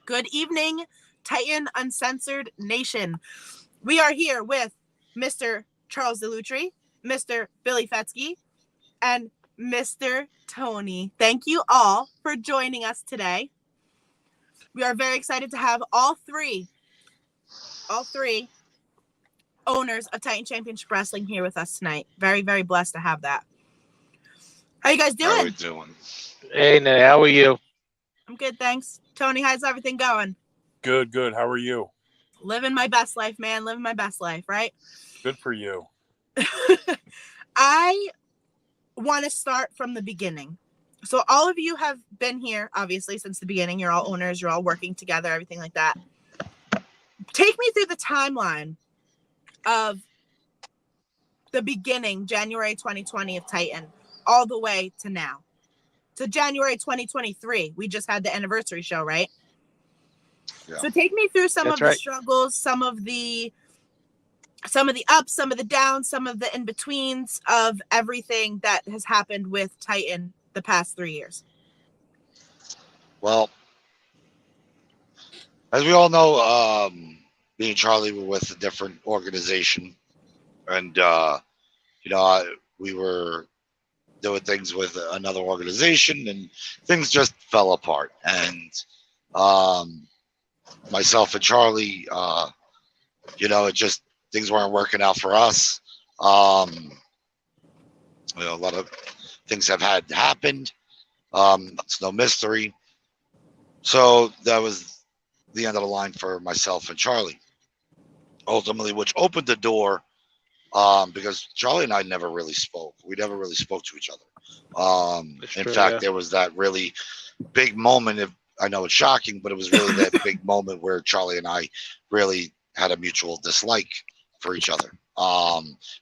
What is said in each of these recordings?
Good evening, Titan Uncensored Nation. We are here with Mr. Charles Delutri, Mr. Billy Fetsky, and Mr. Tony. Thank you all for joining us today. We are very excited to have all three owners of Titan Championship Wrestling here with us tonight. Very, very blessed to have that. How you guys doing? How are we doing? Hey, Nay, how are you? I'm good, thanks. Tony, how's everything going? Good. How are you? Living my best life, man. Living my best life, right? Good for you. I want to start from the beginning. So all of you have been here, obviously, since the beginning. You're all owners. You're all working together, everything like that. Take me through the timeline of the beginning, January 2020 of Titan, all the way to now. To January 2023. We just had the anniversary show, right? Yeah. So take me through some of the struggles, some of the ups, some of the downs, some of the in-betweens of everything that has happened with Titan the past 3 years. Well, as we all know, me and Charlie were with a different organization, and we were doing things with another organization, and things just fell apart. And myself and Charlie, it just things weren't working out for us. A lot of things have happened. It's no mystery. So that was the end of the line for myself and Charlie. Ultimately, which opened the door, because Charlie and I never really spoke. We never really spoke to each other. In fact, there was that really big moment. I know it's shocking, but it was really that big moment where Charlie and I really had a mutual dislike for each other,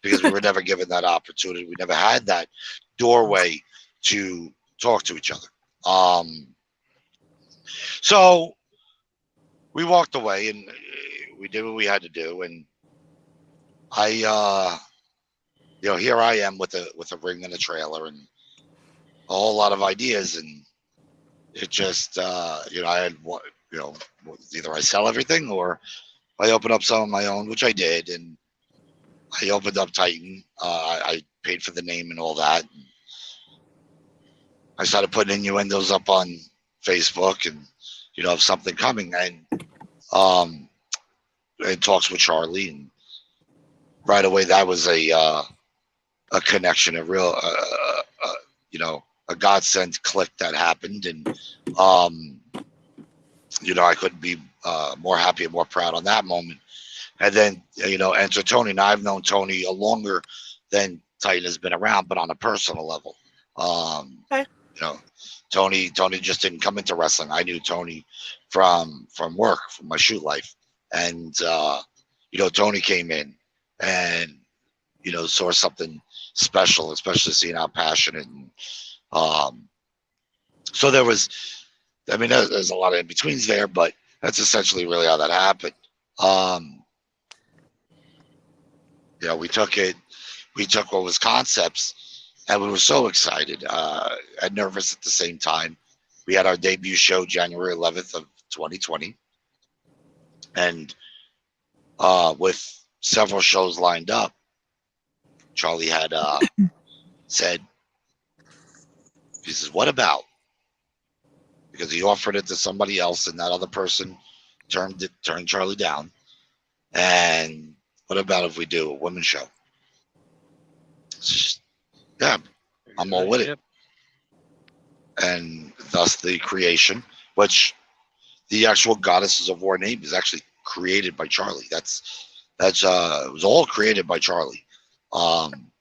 because we were never given that opportunity. We never had that doorway to talk to each other. So we walked away, and we did what we had to do. And I, here I am with a ring and a trailer and a whole lot of ideas, and it just, I had, either I sell everything or I open up some of my own, which I did, and I opened up Titan. I paid for the name and all that. And I started putting innuendos up on Facebook, and of something coming, and talks with Charlie, and right away that was a connection, a real, a godsend click that happened, and I couldn't be more happy and more proud on that moment. And then enter Tony. Now I've known Tony longer than Titan has been around, but on a personal level. Okay. Tony just didn't come into wrestling. I knew Tony from work, from my shoot life, and Tony came in and saw something special, especially seeing how passionate. And so there's a lot of in betweens there, but that's essentially really how that happened. We took what was concepts, and we were so excited and nervous at the same time. We had our debut show January 11th of 2020, and with several shows lined up, Charlie had said, he says, "What about?" Because he offered it to somebody else, and that other person turned Charlie down. And what about if we do a women's show? Yeah, I'm all with it. And thus the creation, which the actual Goddesses of War name is actually created by Charlie. That's it was all created by Charlie.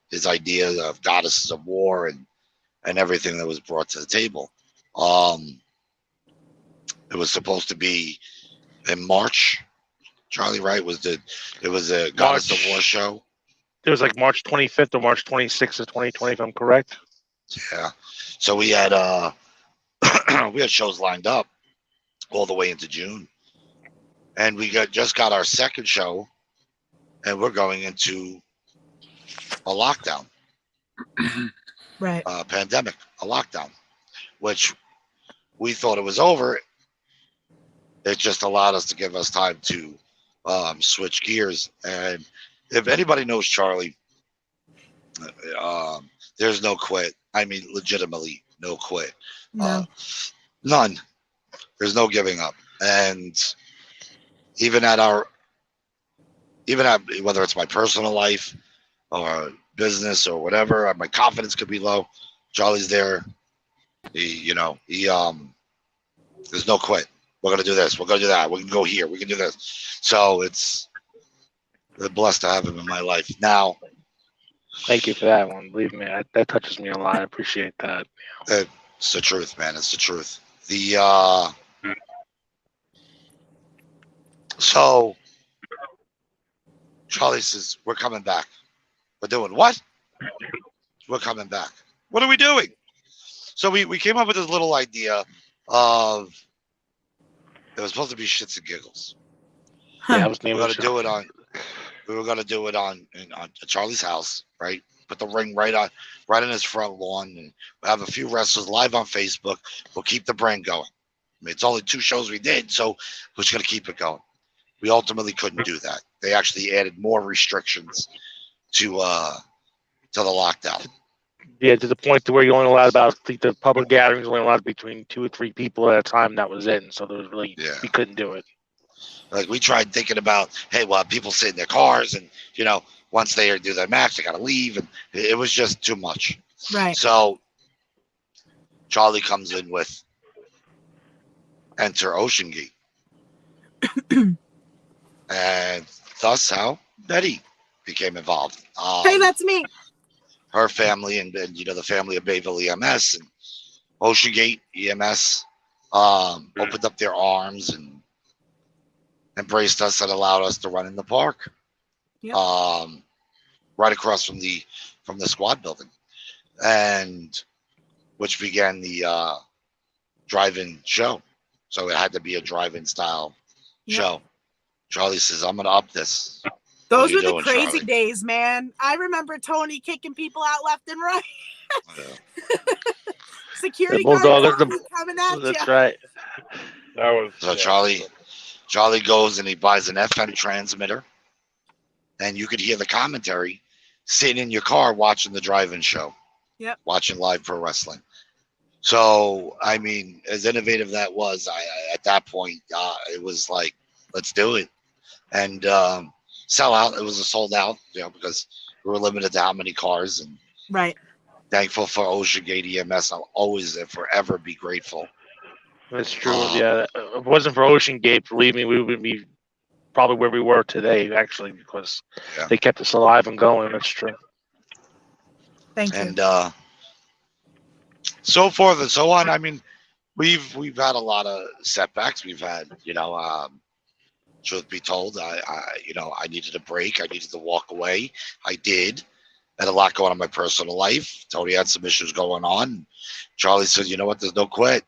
His idea of Goddesses of War and everything that was brought to the table. It was supposed to be in March. Charlie, right? It was a Goddess of War show. It was like March 25th or March 26th of 2020, if I'm correct. Yeah. So we had we had shows lined up all the way into June, and we just got our second show, and we're going into a lockdown, right? Pandemic, a lockdown, which we thought it was over. it just allowed us to give us time to switch gears. And if anybody knows Charlie, there's no quit. I mean, legitimately, no quit. No. None. There's no giving up. And even at whether it's my personal life or business or whatever, my confidence could be low. Charlie's there. There's no quit. We're gonna do this. We're gonna do that. We can go here. We can do this. So it's blessed to have him in my life. Now, Thank you for that one. Believe me, that touches me a lot. I appreciate that. it's the truth, man. It's the truth. So Charlie says, we're coming back. We're doing what? We're coming back. What are we doing? So we came up with this little idea of it was supposed to be shits and giggles. Yeah, I was We were gonna do it on Charlie's house, right? Put the ring right in his front lawn, and we'll have a few wrestlers live on Facebook. We'll keep the brand going. I mean, it's only 2 shows we did, so we're just gonna keep it going. We ultimately couldn't do that. They actually added more restrictions to the lockdown. Yeah, to the point to where you only allowed about, I think the public gatherings only allowed between 2 or 3 people at a time. That was it. And so there was really, we couldn't do it. Like we tried thinking about, hey, well, people sit in their cars, and once they do their match, they gotta leave, and it was just too much. Right. So Charlie comes in with enter Ocean Gate, and thus how Betty became involved. Hey, that's me. Her family and the family of Bayville EMS and Ocean Gate EMS opened up their arms and embraced us and allowed us to run in the park. Yep. Right across from the squad building, and which began the drive-in show. So it had to be a drive-in style show. Charlie says, I'm gonna up this. Those were the doing, crazy Charlie? days, man. I remember Tony kicking people out left and right. Security The guard Bulldog, coming at you. that's right. That was So Charlie goes and he buys an FM transmitter, and you could hear the commentary sitting in your car watching the drive-in show. Yep. Watching live pro wrestling. So, I mean, as innovative that was, I at that point, it was like, let's do it. And sell out. It was a sold out, because we were limited to how many cars. And Right. thankful for Ocean Gate EMS. I'll always and forever be grateful. That's true. Yeah. If it wasn't for Ocean Gate, believe me, we would be probably where we were today, actually, because they kept us alive and going. That's true. Thank you. And so forth and so on. I mean, we've had a lot of setbacks. We've had, truth be told, I needed a break. I needed to walk away. I did. Had a lot going on in my personal life. Tony had some issues going on. Charlie said, you know what? There's no quit.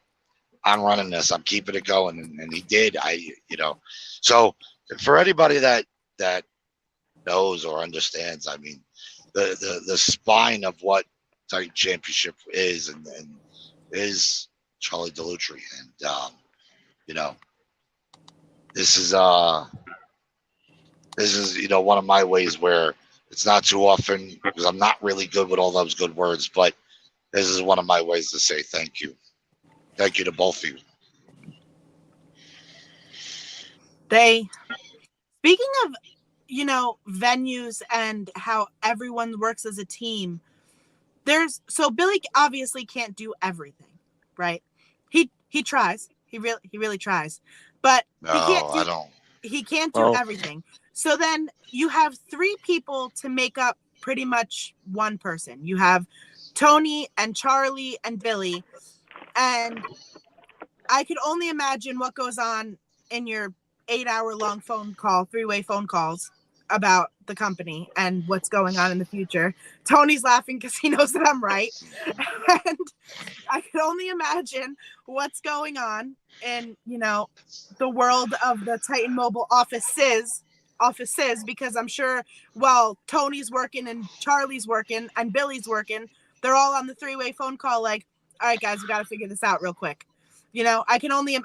I'm running this. I'm keeping it going. And he did. So for anybody that knows or understands, I mean, the spine of what Titan Championship is and is Charlie Dellutri. And, this is one of my ways where it's not too often, because I'm not really good with all those good words, but this is one of my ways to say thank you. Thank you to both of you. Speaking of, venues and how everyone works as a team, so Billy obviously can't do everything, right? He tries. He really tries. But he can't do everything. So then you have 3 people to make up pretty much one person. You have Tony and Charlie and Billy. And I could only imagine what goes on in your 8-hour-long phone call, 3-way phone calls about the company and what's going on in the future. Tony's laughing because he knows that I'm right. And I could only imagine what's going on in, the world of the Titan Mobile offices, because I'm sure while Tony's working and Charlie's working and Billy's working, they're all on the 3-way phone call like, all right, guys, we got to figure this out real quick. You know, I can only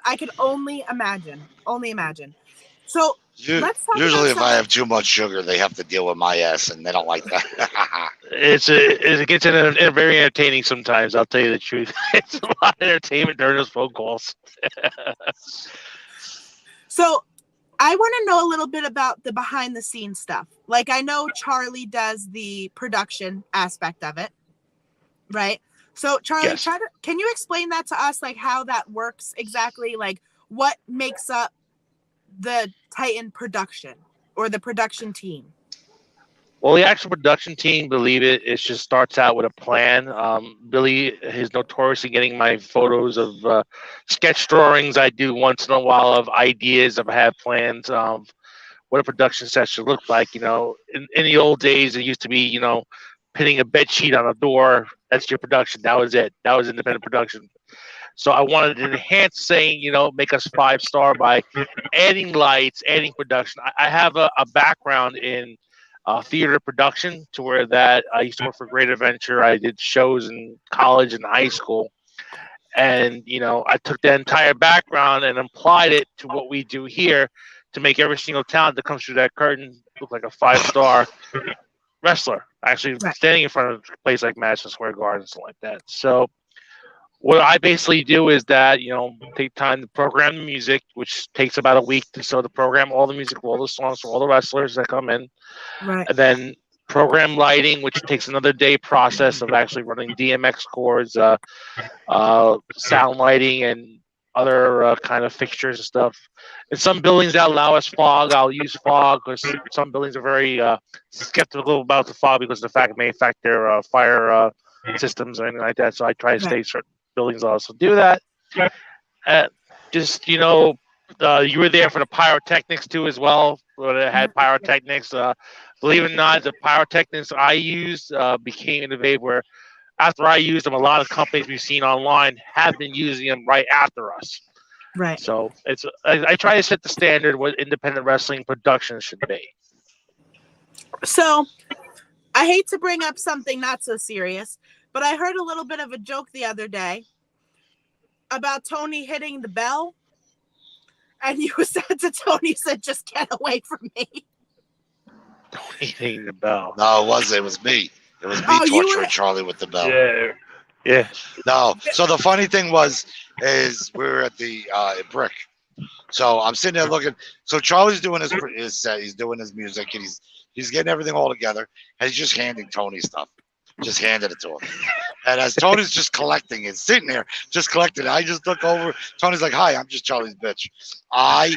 imagine. Only imagine. So let's talk Usually, if about I have too much sugar, they have to deal with my ass, and they don't like that. It gets very entertaining sometimes. I'll tell you the truth. It's a lot of entertainment during those phone calls. So I want to know a little bit about the behind the scenes stuff. Like, I know Charlie does the production aspect of it, right? So Charlie, Yes. Can you explain that to us, like how that works exactly? Like, what makes up the Titan production or the production team? Well, the actual production team, believe it just starts out with a plan. Billy is notorious in getting my photos of sketch drawings I do once in a while of ideas. I have plans of what a production set should look like. You know, in the old days, it used to be, you know, pinning a bed sheet on a door. That's your production. That was it. That was independent production. So I wanted to enhance, saying, you know, make us 5-star by adding lights, adding production. I have a background in theater production, to where that I used to work for Great Adventure. I did shows in college and high school. And, you know, I took that entire background and applied it to what we do here to make every single talent that comes through that curtain look like a 5-star wrestler, actually Right. standing in front of a place like Madison Square Garden and stuff like that. So what I basically do is that, you know, take time to program the music, which takes about a week to program all the music, all the songs for all the wrestlers that come in. Right. And then program lighting, which takes another day process of actually running DMX cords, sound lighting, and other kind of fixtures and stuff. In some buildings that allow us fog, I'll use fog, because some buildings are very skeptical about the fog because of the fact it may affect their fire systems or anything like that. So I try to stay certain buildings also do that. Just, you know, you were there for the pyrotechnics too as well. But it had pyrotechnics. Believe it or not, the pyrotechnics I used became innovative, where after I used them, a lot of companies we've seen online have been using them right after us. Right. So I try to set the standard what independent wrestling production should be. So I hate to bring up something not so serious, but I heard a little bit of a joke the other day about Tony hitting the bell. And you said to Tony, said, just get away from me. Tony hitting the bell. No, it was me. It was me torturing Charlie with the bell. Yeah. No. So the funny thing is we were at the Brick. So I'm sitting there looking. So Charlie's doing his set. He's doing his music, and he's getting everything all together. And he's just handing Tony stuff. Just handed it to him. And as Tony's just collecting it, sitting there, just collecting it, I just look over. Tony's like, hi, I'm just Charlie's bitch. I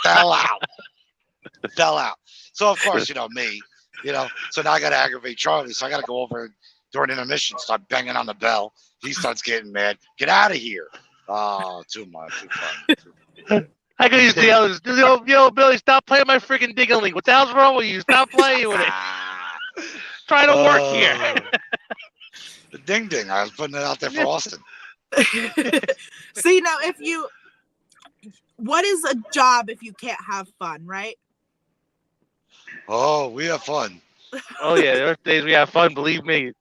fell out. So, of course, you know, me, you know, so now I got to aggravate Charlie. So I got to go over during intermission, start banging on the bell. He starts getting mad. Get out of here. Oh, too much. Too fun. I could use the others. Yo, Billy, stop playing my freaking Ding-a-ling. What the hell's wrong with you? Stop playing with it. Trying to work here. The ding ding. I was putting it out there for Austin. See, now what is a job if you can't have fun, right? Oh, we have fun. Oh yeah, there's days we have fun. Believe me.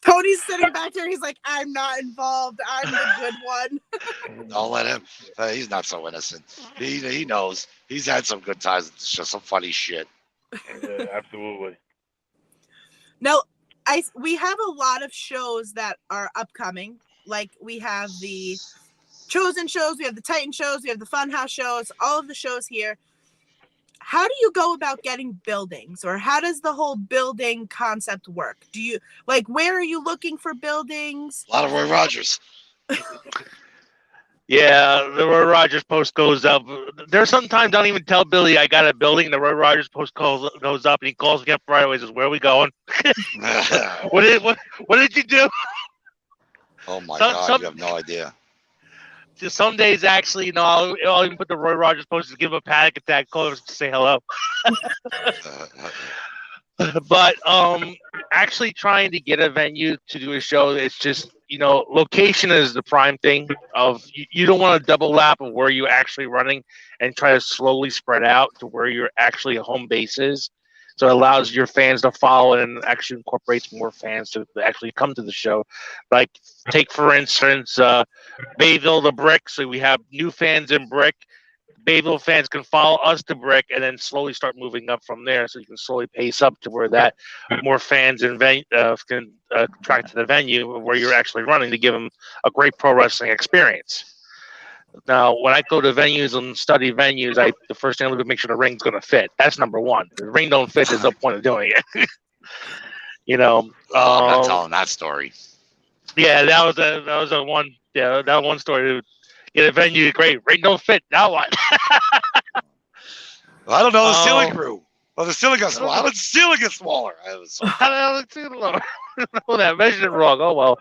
Tony's sitting back there. He's like, I'm not involved. I'm the good one. Don't let him. He's not so innocent. He knows. He's had some good times. It's just some funny shit. Yeah, absolutely. Now, we have a lot of shows that are upcoming. Like, we have the Chosen shows, we have the Titan shows, we have the Funhouse shows, all of the shows here. How do you go about getting buildings, or how does the whole building concept work? Do you, like, where are you looking for buildings? A lot of Roy Rogers. Yeah, the Roy Rogers post goes up. There's sometimes I don't even tell Billy I got a building. The Roy Rogers post goes up, and he calls me up right away. Says, "Where are we going? What did you do?" Oh my God, you have no idea. Just some days, actually, you know, I'll even put the Roy Rogers post to give him a panic attack, call him to say hello. But actually trying to get a venue to do a show, it's just, you know, location is the prime thing. Of you don't want to double lap of where you're actually running and try to slowly spread out to where your actually home base is. So it allows your fans to follow and actually incorporates more fans to actually come to the show. Like, take for instance, Bayville to Brick. So we have new fans in Brick. Bayville fans can follow us to Brick and then slowly start moving up from there. So you can slowly pace up to where that more fans and can attract to the venue where you're actually running to give them a great pro wrestling experience. Now, when I go to venues and study venues, the first thing I look at make sure the ring's going to fit. That's number one. If the ring don't fit, there's no point of doing it. I'm not telling that story. Yeah, that was a one. Yeah, that one story. Get a venue, great. Ring don't fit. Now what? I don't know the ceiling crew. Well, the ceiling got smaller. How did the ceiling get smaller? How did the ceiling that measured it wrong. Oh well.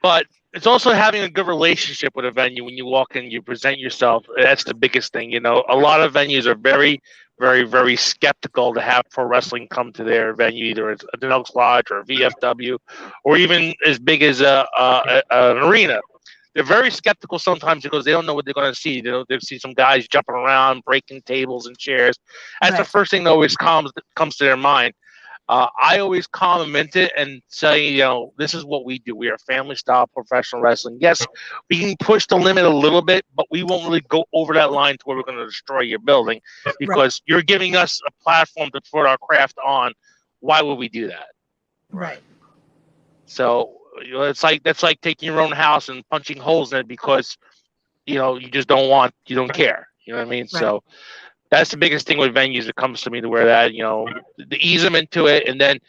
But it's also having a good relationship with a venue. When you walk in, you present yourself. That's the biggest thing. A lot of venues are very, very, very skeptical to have pro wrestling come to their venue, either it's an Elks Lodge or a VFW, or even as big as an arena. They're very skeptical sometimes because they don't know what they're going to see. They see some guys jumping around, breaking tables and chairs. That's the first thing that always comes to their mind. I always calm them into it and say, this is what we do. We are family-style professional wrestling. Yes, we can push the limit a little bit, but we won't really go over that line to where we're going to destroy your building because you're giving us a platform to put our craft on. Why would we do that? Right. So that's like taking your own house and punching holes in it because you just don't care. You know what I mean? Right. So that's the biggest thing with venues that comes to me, to where that, to ease them into it. And then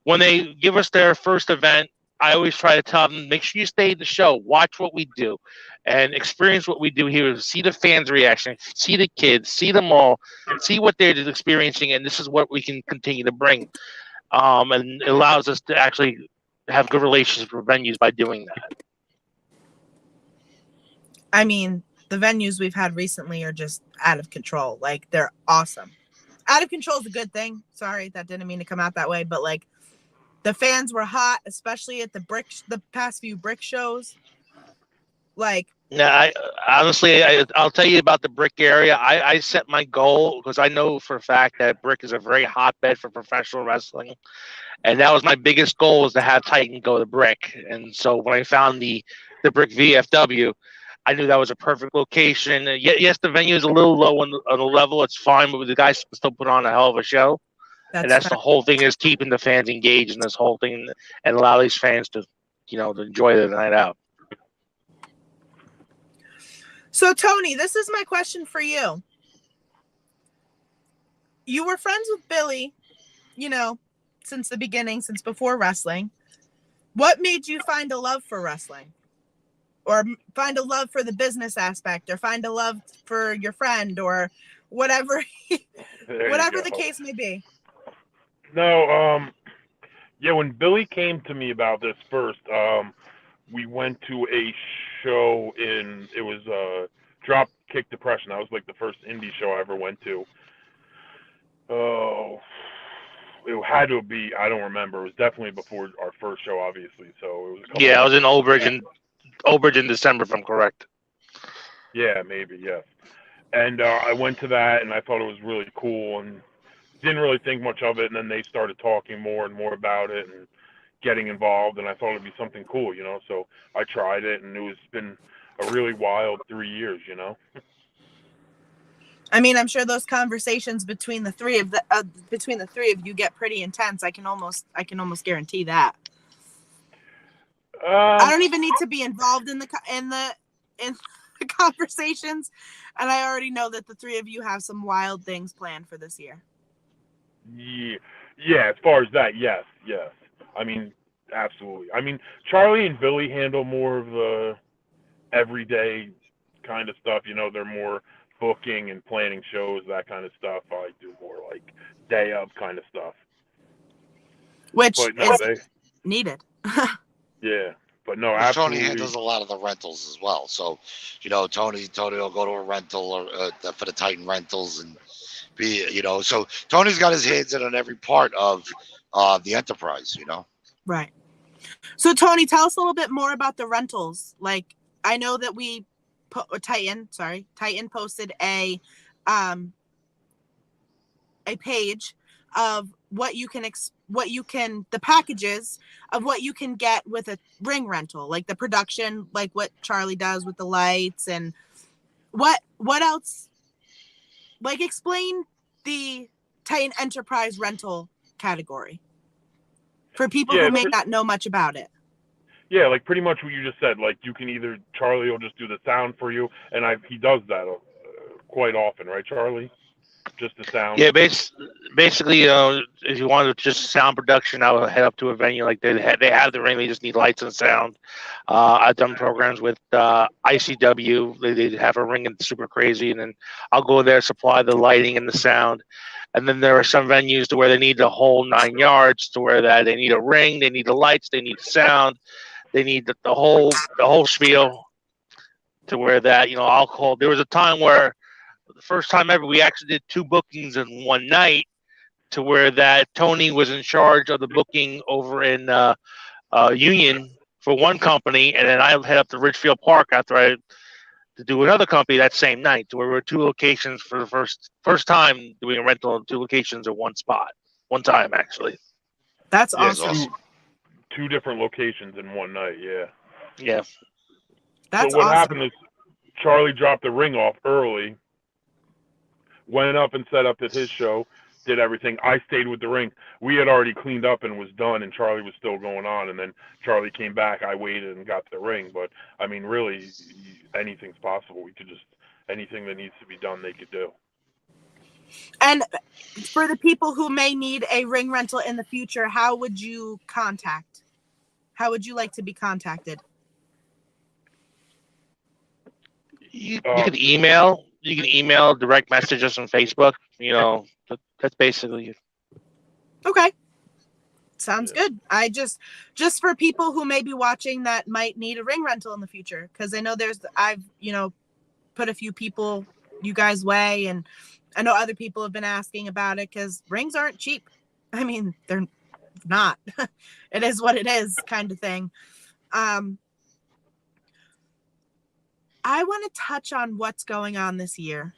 when they give us their first event, I always try to tell them, make sure you stay at the show, watch what we do and experience what we do here. See the fans' reaction, see the kids, see them all, see what they're experiencing. And this is what we can continue to bring. And it allows us to actually have good relationships with venues by doing that. I mean, the venues we've had recently are just out of control. Like, they're awesome. Out of control is a good thing. Sorry, that didn't mean to come out that way. But like, the fans were hot, especially at the past few Brick shows. Like, yeah, I'll tell you about the Brick area. I set my goal because I know for a fact that Brick is a very hotbed for professional wrestling. And that was my biggest goal, was to have Titan go to Brick. And so when I found the Brick VFW, I knew that was a perfect location. Yes, the venue is a little low on the level. It's fine, but the guys still put on a hell of a show. That's the whole thing, is keeping the fans engaged in this whole thing and allow these fans to, to enjoy the night out. So, Tony, this is my question for you. You were friends with Billy, since the beginning, since before wrestling. What made you find a love for wrestling? Or find a love for the business aspect, or find a love for your friend, or whatever the case may be? No, when Billy came to me about this first, we went to a show it was Dropkick Depression. That was like the first indie show I ever went to. Oh, it had to be, I don't remember. It was definitely before our first show, obviously. So it was I was in Old Bridge in December, if I'm correct. Yeah, maybe, yes. And I went to that, and I thought it was really cool, and didn't really think much of it. And then they started talking more and more about it and getting involved, and I thought it'd be something cool, So I tried it, and it's been a really wild 3 years, I mean, I'm sure those conversations between the three of you get pretty intense. I can almost guarantee that. I don't even need to be involved in the conversations, and I already know that the three of you have some wild things planned for this year. Yeah. As far as that, yes. I mean, absolutely. I mean, Charlie and Billy handle more of the everyday kind of stuff. They're more booking and planning shows, that kind of stuff. I do more like day of kind of stuff, which is needed. Yeah, but no, absolutely. Tony handles a lot of the rentals as well. So, Tony will go to a rental or for the Titan rentals and be, so Tony's got his hands in on every part of the enterprise, Right. So, Tony, tell us a little bit more about the rentals. Like, I know that Titan posted a page of what you can the packages of what you can get with a ring rental, like the production, like what Charlie does with the lights, and what else, like explain the Titan Enterprise rental category for people who may not know much about it. Yeah, like pretty much what you just said. Like you can either, Charlie will just do the sound for you, and he does that quite often, right, Charlie? Just the sound. Yeah, basically, if you wanted just sound production, I would head up to a venue like they have the ring. They just need lights and sound. I've done programs with ICW. They have a ring and super crazy, and then I'll go there, supply the lighting and the sound. And then there are some venues to where they need the whole 9 yards, to where that they need a ring, they need the lights, they need the sound, they need the whole spiel. To where that, I'll call. There was a time where the first time ever we actually did 2 bookings in one night, to where that Tony was in charge of the booking over in Union for one company, and then I head up to Ridgefield Park after to do another company that same night, to where we were 2 locations for the first time doing a rental in 2 locations at one spot, one time actually. That's awesome. 2 different locations in one night, yeah. Yeah. That's so what awesome. happened is Charlie dropped the ring off early, went up and set up at his show, did everything. I stayed with the ring. We had already cleaned up and was done, and Charlie was still going on. And then Charlie came back. I waited and got the ring. But, I mean, really, anything's possible. We could just, anything that needs to be done, they could do. And for the people who may need a ring rental in the future, how would you contact? How would you like to be contacted? You can email. You can email, direct message us on Facebook. That's basically it. Okay. Sounds good. I just for people who may be watching that might need a ring rental in the future, because I know I've put a few people you guys' way, and I know other people have been asking about it because rings aren't cheap. I mean, they're not. It is what it is, kind of thing. I want to touch on what's going on this year.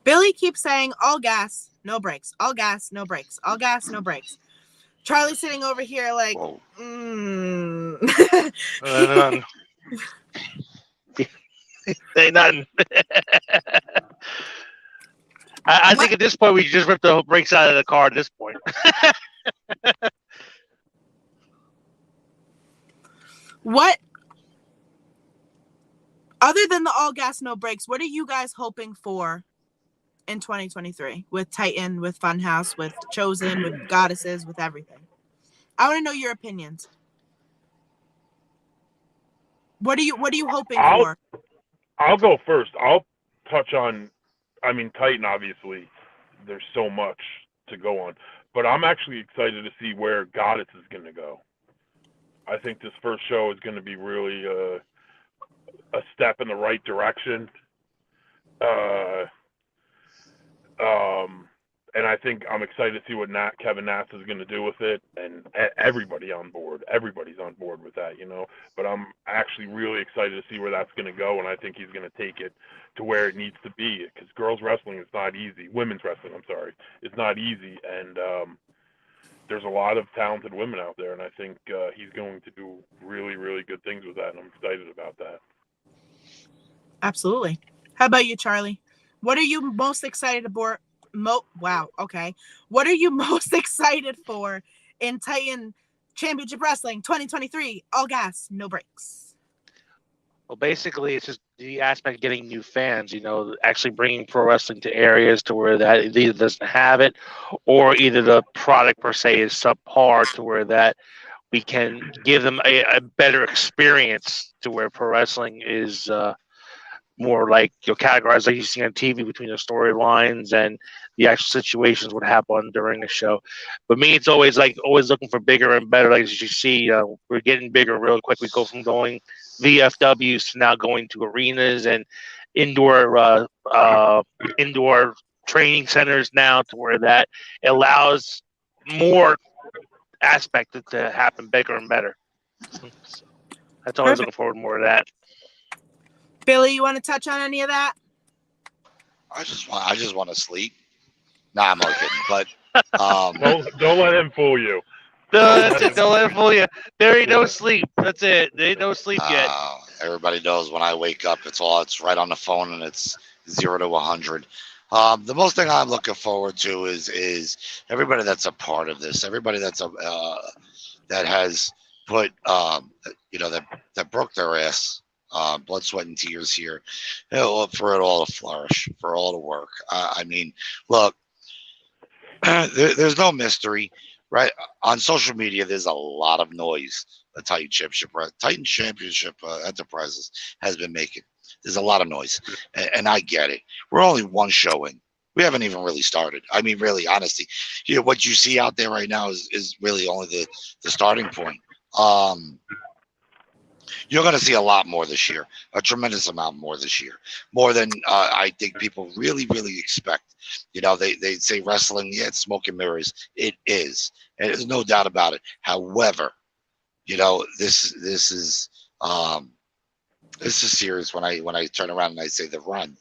Billy keeps saying all gas, no brakes, all gas, no brakes, all gas, no brakes. Charlie's sitting over here like, Say nothing. I think at this point we just ripped the brakes out of the car at this point. What? Other than the all gas, no brakes, what are you guys hoping for in 2023 with Titan, with Funhouse, with Chosen, with Goddesses, with everything? I want to know your opinions. What are you hoping for? I'll go first. I'll touch on, I mean, Titan, obviously, there's so much to go on. But I'm actually excited to see where Goddess is going to go. I think this first show is going to be really a step in the right direction. And I think I'm excited to see what Kevin Nass is going to do with it, and everybody on board. Everybody's on board with that, But I'm actually really excited to see where that's going to go, and I think he's going to take it to where it needs to be, because girls wrestling is not easy. Women's wrestling, I'm sorry, is not easy, and there's a lot of talented women out there, and I think he's going to do really, really good things with that, and I'm excited about that. Absolutely. How about you, Charlie? What are you most excited about? Wow. Okay. What are you most excited for in Titan Championship Wrestling 2023? All gas, no brakes. Well, basically, it's just the aspect of getting new fans, actually bringing pro wrestling to areas to where that it either doesn't have it, or either the product per se is subpar, to where that we can give them a better experience, to where pro wrestling is more like categorized like you see on TV between the storylines and the actual situations what happen during the show. But me, it's always looking for bigger and better. Like as you see, we're getting bigger real quick. We go from going VFWs to now going to arenas and indoor training centers now, to where that allows more aspect to happen bigger and better. So that's always looking forward to more of that. Billy, you want to touch on any of that? I just want to sleep. Nah, I'm not kidding. But Don't let him fool you. No, that's it. Don't let it fool you. There ain't no sleep. That's it. There ain't no sleep yet. Everybody knows when I wake up, it's right on the phone, and it's 0 to 100. The most thing I'm looking forward to is everybody that's a part of this, everybody that's that has put that broke their ass, blood, sweat, and tears here, for it all to flourish, for all to work. I mean, look, there's no mystery, right? On social media, there's a lot of noise the Titan Championship Enterprises has been making. There's a lot of noise, and I get it. We're only one show in. We haven't even really started. I mean, really, honestly, what you see out there right now is really only the starting point. You're going to see a lot more this year, a tremendous amount more this year, more than I think people really, really expect. They say wrestling, yeah, it's smoke and mirrors. It is, and there's no doubt about it. However, this is serious when I turn around and I say the run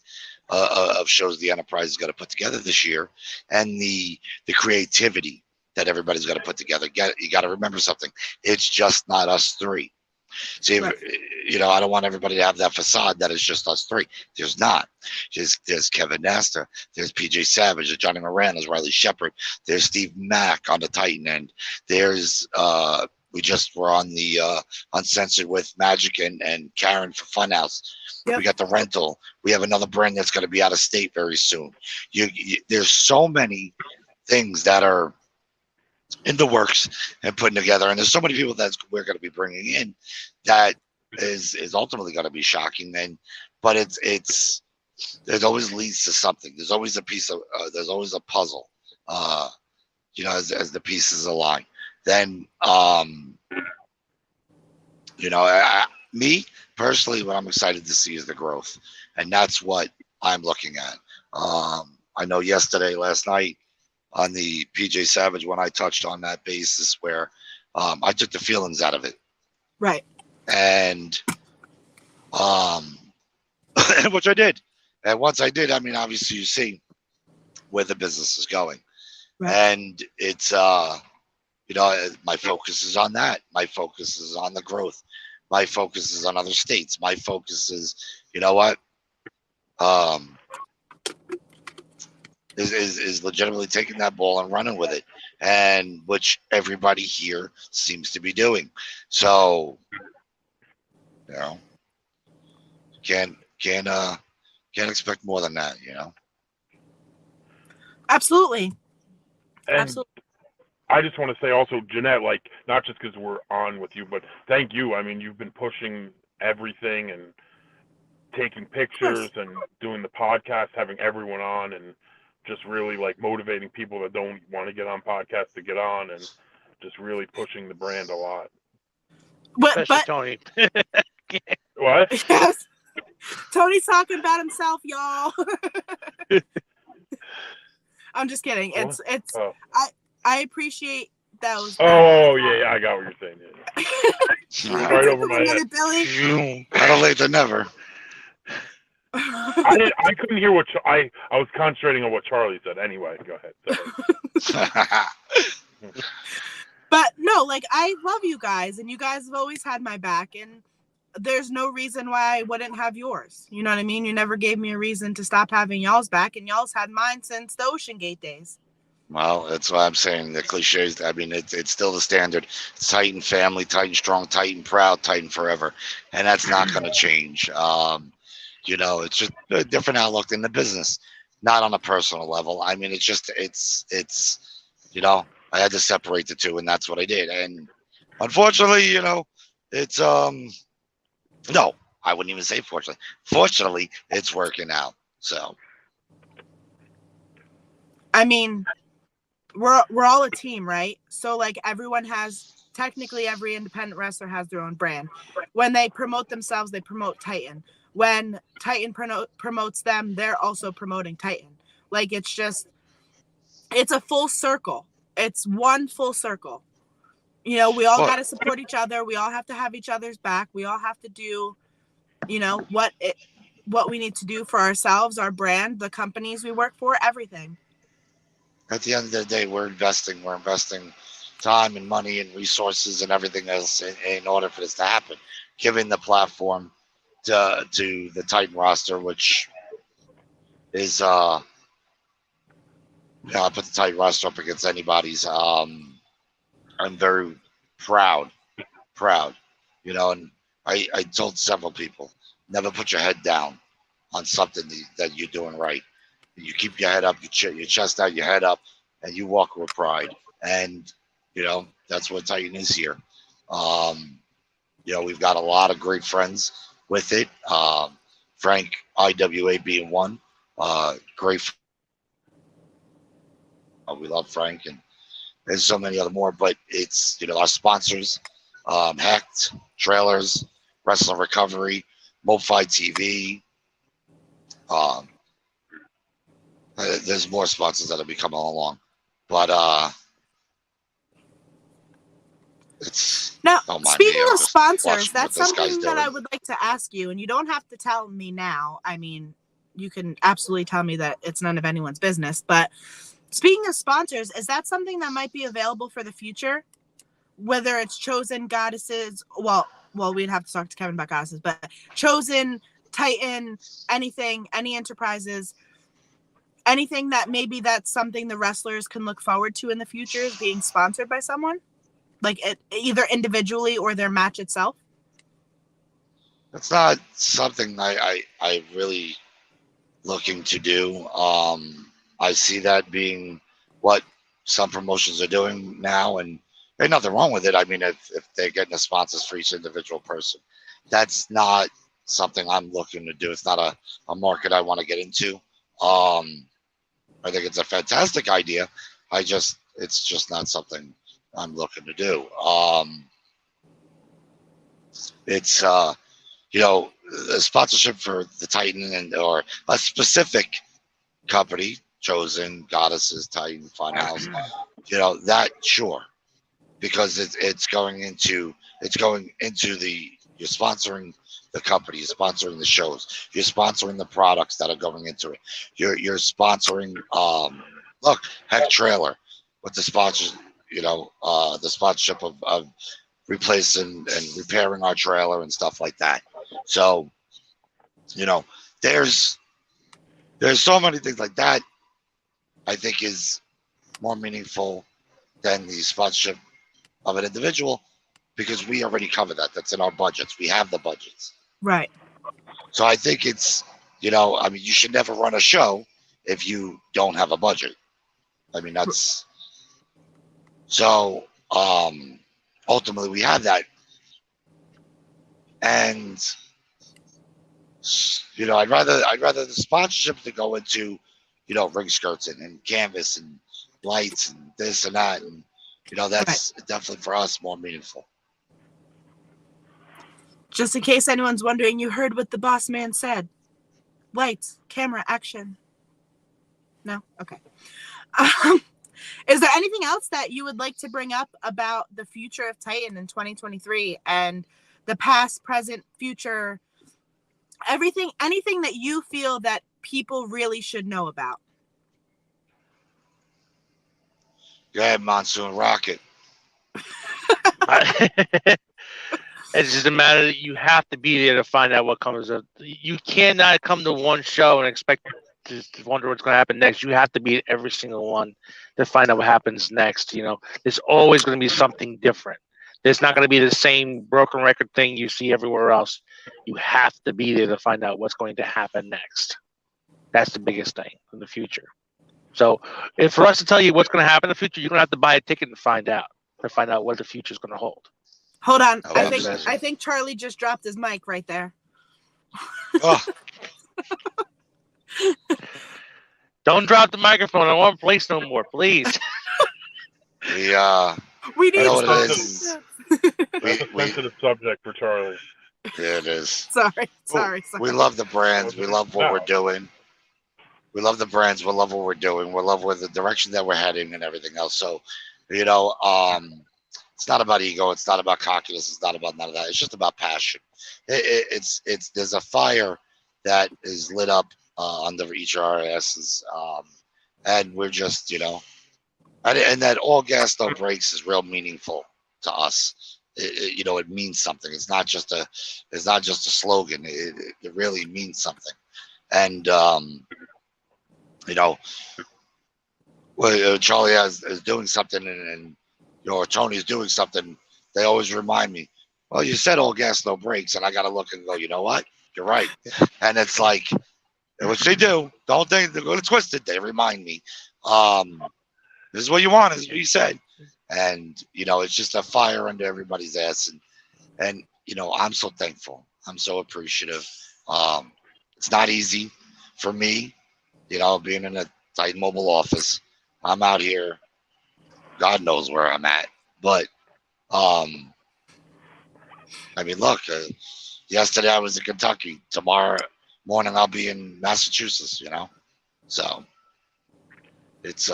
of shows the Enterprise is going to put together this year, and the creativity that everybody's got to put together. You got to remember something. It's just not us three. See, right. I don't want everybody to have that facade that it's just us three. There's not. There's Kevin Nasser. There's PJ Savage. There's Johnny Moran. There's Riley Shepard. There's Steve Mack on the Titan end. There's we just were on the Uncensored with Magic and Karen for Funhouse. Yep. We got the rental. We have another brand that's going to be out of state very soon. There's so many things that are in the works and putting together, and there's so many people that we're going to be bringing in that is ultimately going to be shocking. But it always leads to something. There's always a piece of there's always a puzzle, as the pieces align. Then me personally, what I'm excited to see is the growth, and that's what I'm looking at. I know last night on the PJ Savage, when I touched on that basis where I took the feelings out of it. Right. And which I did. And once I did, I mean, obviously you see where the business is going. Right. And it's, my focus is on that. My focus is on the growth. My focus is on other states. My focus is, is legitimately taking that ball and running with it, and which everybody here seems to be doing. So, can't expect more than that, Absolutely. And Absolutely. I just want to say also, Jeanette, not just because we're on with you, but thank you. I mean, you've been pushing everything and taking pictures and doing the podcast, having everyone on, and just really motivating people that don't want to get on podcasts to get on, and just really pushing the brand a lot. But Tony. What? Yes. Tony's talking about himself, y'all. I'm just kidding. It's I appreciate those. Oh yeah, I got what you're saying. Yeah. Right over my head. Billy. Better late than never. I couldn't hear what I was concentrating on what Charlie said. Anyway, go ahead. But no, I love you guys, and you guys have always had my back, and there's no reason why I wouldn't have yours. You know what I mean? You never gave me a reason to stop having y'all's back, and y'all's had mine since the Ocean Gate days. Well, that's why I'm saying the cliches. I mean, it's still the standard. It's Titan family, Titan strong, Titan proud, Titan forever, and that's not going to change. It's just a different outlook in the business, not on a personal level. I mean, it's I had to separate the two, and that's what I did. And unfortunately, it's no, I wouldn't even say fortunately. Fortunately, it's working out. So, I mean, we're all a team, right? So everyone technically every independent wrestler has their own brand. When they promote themselves, they promote Titan. When Titan promotes them, they're also promoting Titan. It's a full circle. It's one full circle. We all got to support each other. We all have to have each other's back. We all have to do, what we need to do for ourselves, our brand, the companies we work for, everything. At the end of the day, we're investing time and money and resources and everything else in order for this to happen. Giving the platform to the Titan roster, which is I put the Titan roster up against anybody's. I'm very proud, and I told several people, never put your head down on something that you're doing right. You keep your head up, your chest out, your head up, and you walk with pride. And that's what Titan is here. We've got a lot of great friends with it. Frank IWA being one. Great. We love Frank, and there's so many other more. But it's our sponsors, Hacked Trailers, Wrestling Recovery, MoFi TV. There's more sponsors that will be coming along, but it's now. Speaking of just sponsors, that's what this guy's something that I doing. would like to ask you, and you don't have to tell me now. I mean, you can absolutely tell me that it's none of anyone's business. But speaking of sponsors, is that something that might be available for the future? Whether it's Chosen, Goddesses, well, we'd have to talk to Kevin about Goddesses, but Chosen, Titan, anything, any enterprises, anything that maybe that's something the wrestlers can look forward to in the future is being sponsored by someone, like either individually or their match itself. That's not something I really looking to do. I see that being what some promotions are doing now, and there's nothing wrong with it. I mean, if they're getting the sponsors for each individual person, that's not something I'm looking to do. It's not a market I want to get into. I think it's a fantastic idea. It's just not something I'm looking to do. It's a sponsorship for the Titan or a specific company, Chosen, Goddesses, Titan, Funhouse. That sure, because it's going into you're sponsoring the company, you're sponsoring the shows, you're sponsoring the products that are going into it. You're sponsoring look, Heck Trailer with the sponsors, the sponsorship of replacing and repairing our trailer and stuff like that. So, there's so many things like that I think is more meaningful than the sponsorship of an individual, because we already cover that. That's in our budgets. We have the budgets. Right. So I think it's, you should never run a show if you don't have a budget. I mean, that's so ultimately we have that. And I'd rather the sponsorship to go into, ring skirts and canvas and lights and this and that, and that's definitely for us more meaningful. Just in case anyone's wondering, you heard what the boss man said. Lights, camera, action. No? Okay. Is there anything else that you would like to bring up about the future of Titan in 2023 and the past, present, future, everything, anything that you feel that people really should know about? Go ahead, Monsoon Rocket. It's just a matter that you have to be there to find out what comes up. You cannot come to one show and expect to wonder what's going to happen next. You have to be at every single one to find out what happens next. There's always going to be something different. There's not going to be the same broken record thing you see everywhere else. You have to be there to find out what's going to happen next. That's the biggest thing in the future. So, if for us to tell you what's going to happen in the future, you're going to have to buy a ticket and find out what the future is going to hold. Hold on. Oh, I think Charlie just dropped his mic right there. Oh. Don't drop the microphone. I won't place no more, please. We need what it is. That's a sensitive subject for Charlie. Yeah, it is. Sorry. We love the brands. We love what we're doing. We love the brands. We love what we're doing. We love the direction that we're heading and everything else. So, it's not about ego. It's not about cockiness. It's not about none of that. It's just about passion. There's a fire that is lit up under each of our asses, and we're just And that all gas no brakes is real meaningful to us. It means something. It's not just a slogan. It really means something. And when Charlie is doing something, and or Tony's doing something, they always remind me, well, you said all gas no brakes, and I got to look and go, you know what, you're right. And it's like, which they do, don't they? They're going to twist it. They remind me, this is what you want, this is what you said. And it's just a fire under everybody's ass. And I'm so thankful, I'm so appreciative. It's not easy for me, being in a tight mobile office. I'm out here, God knows where I'm at. But look, yesterday I was in Kentucky. Tomorrow morning I'll be in Massachusetts, so it's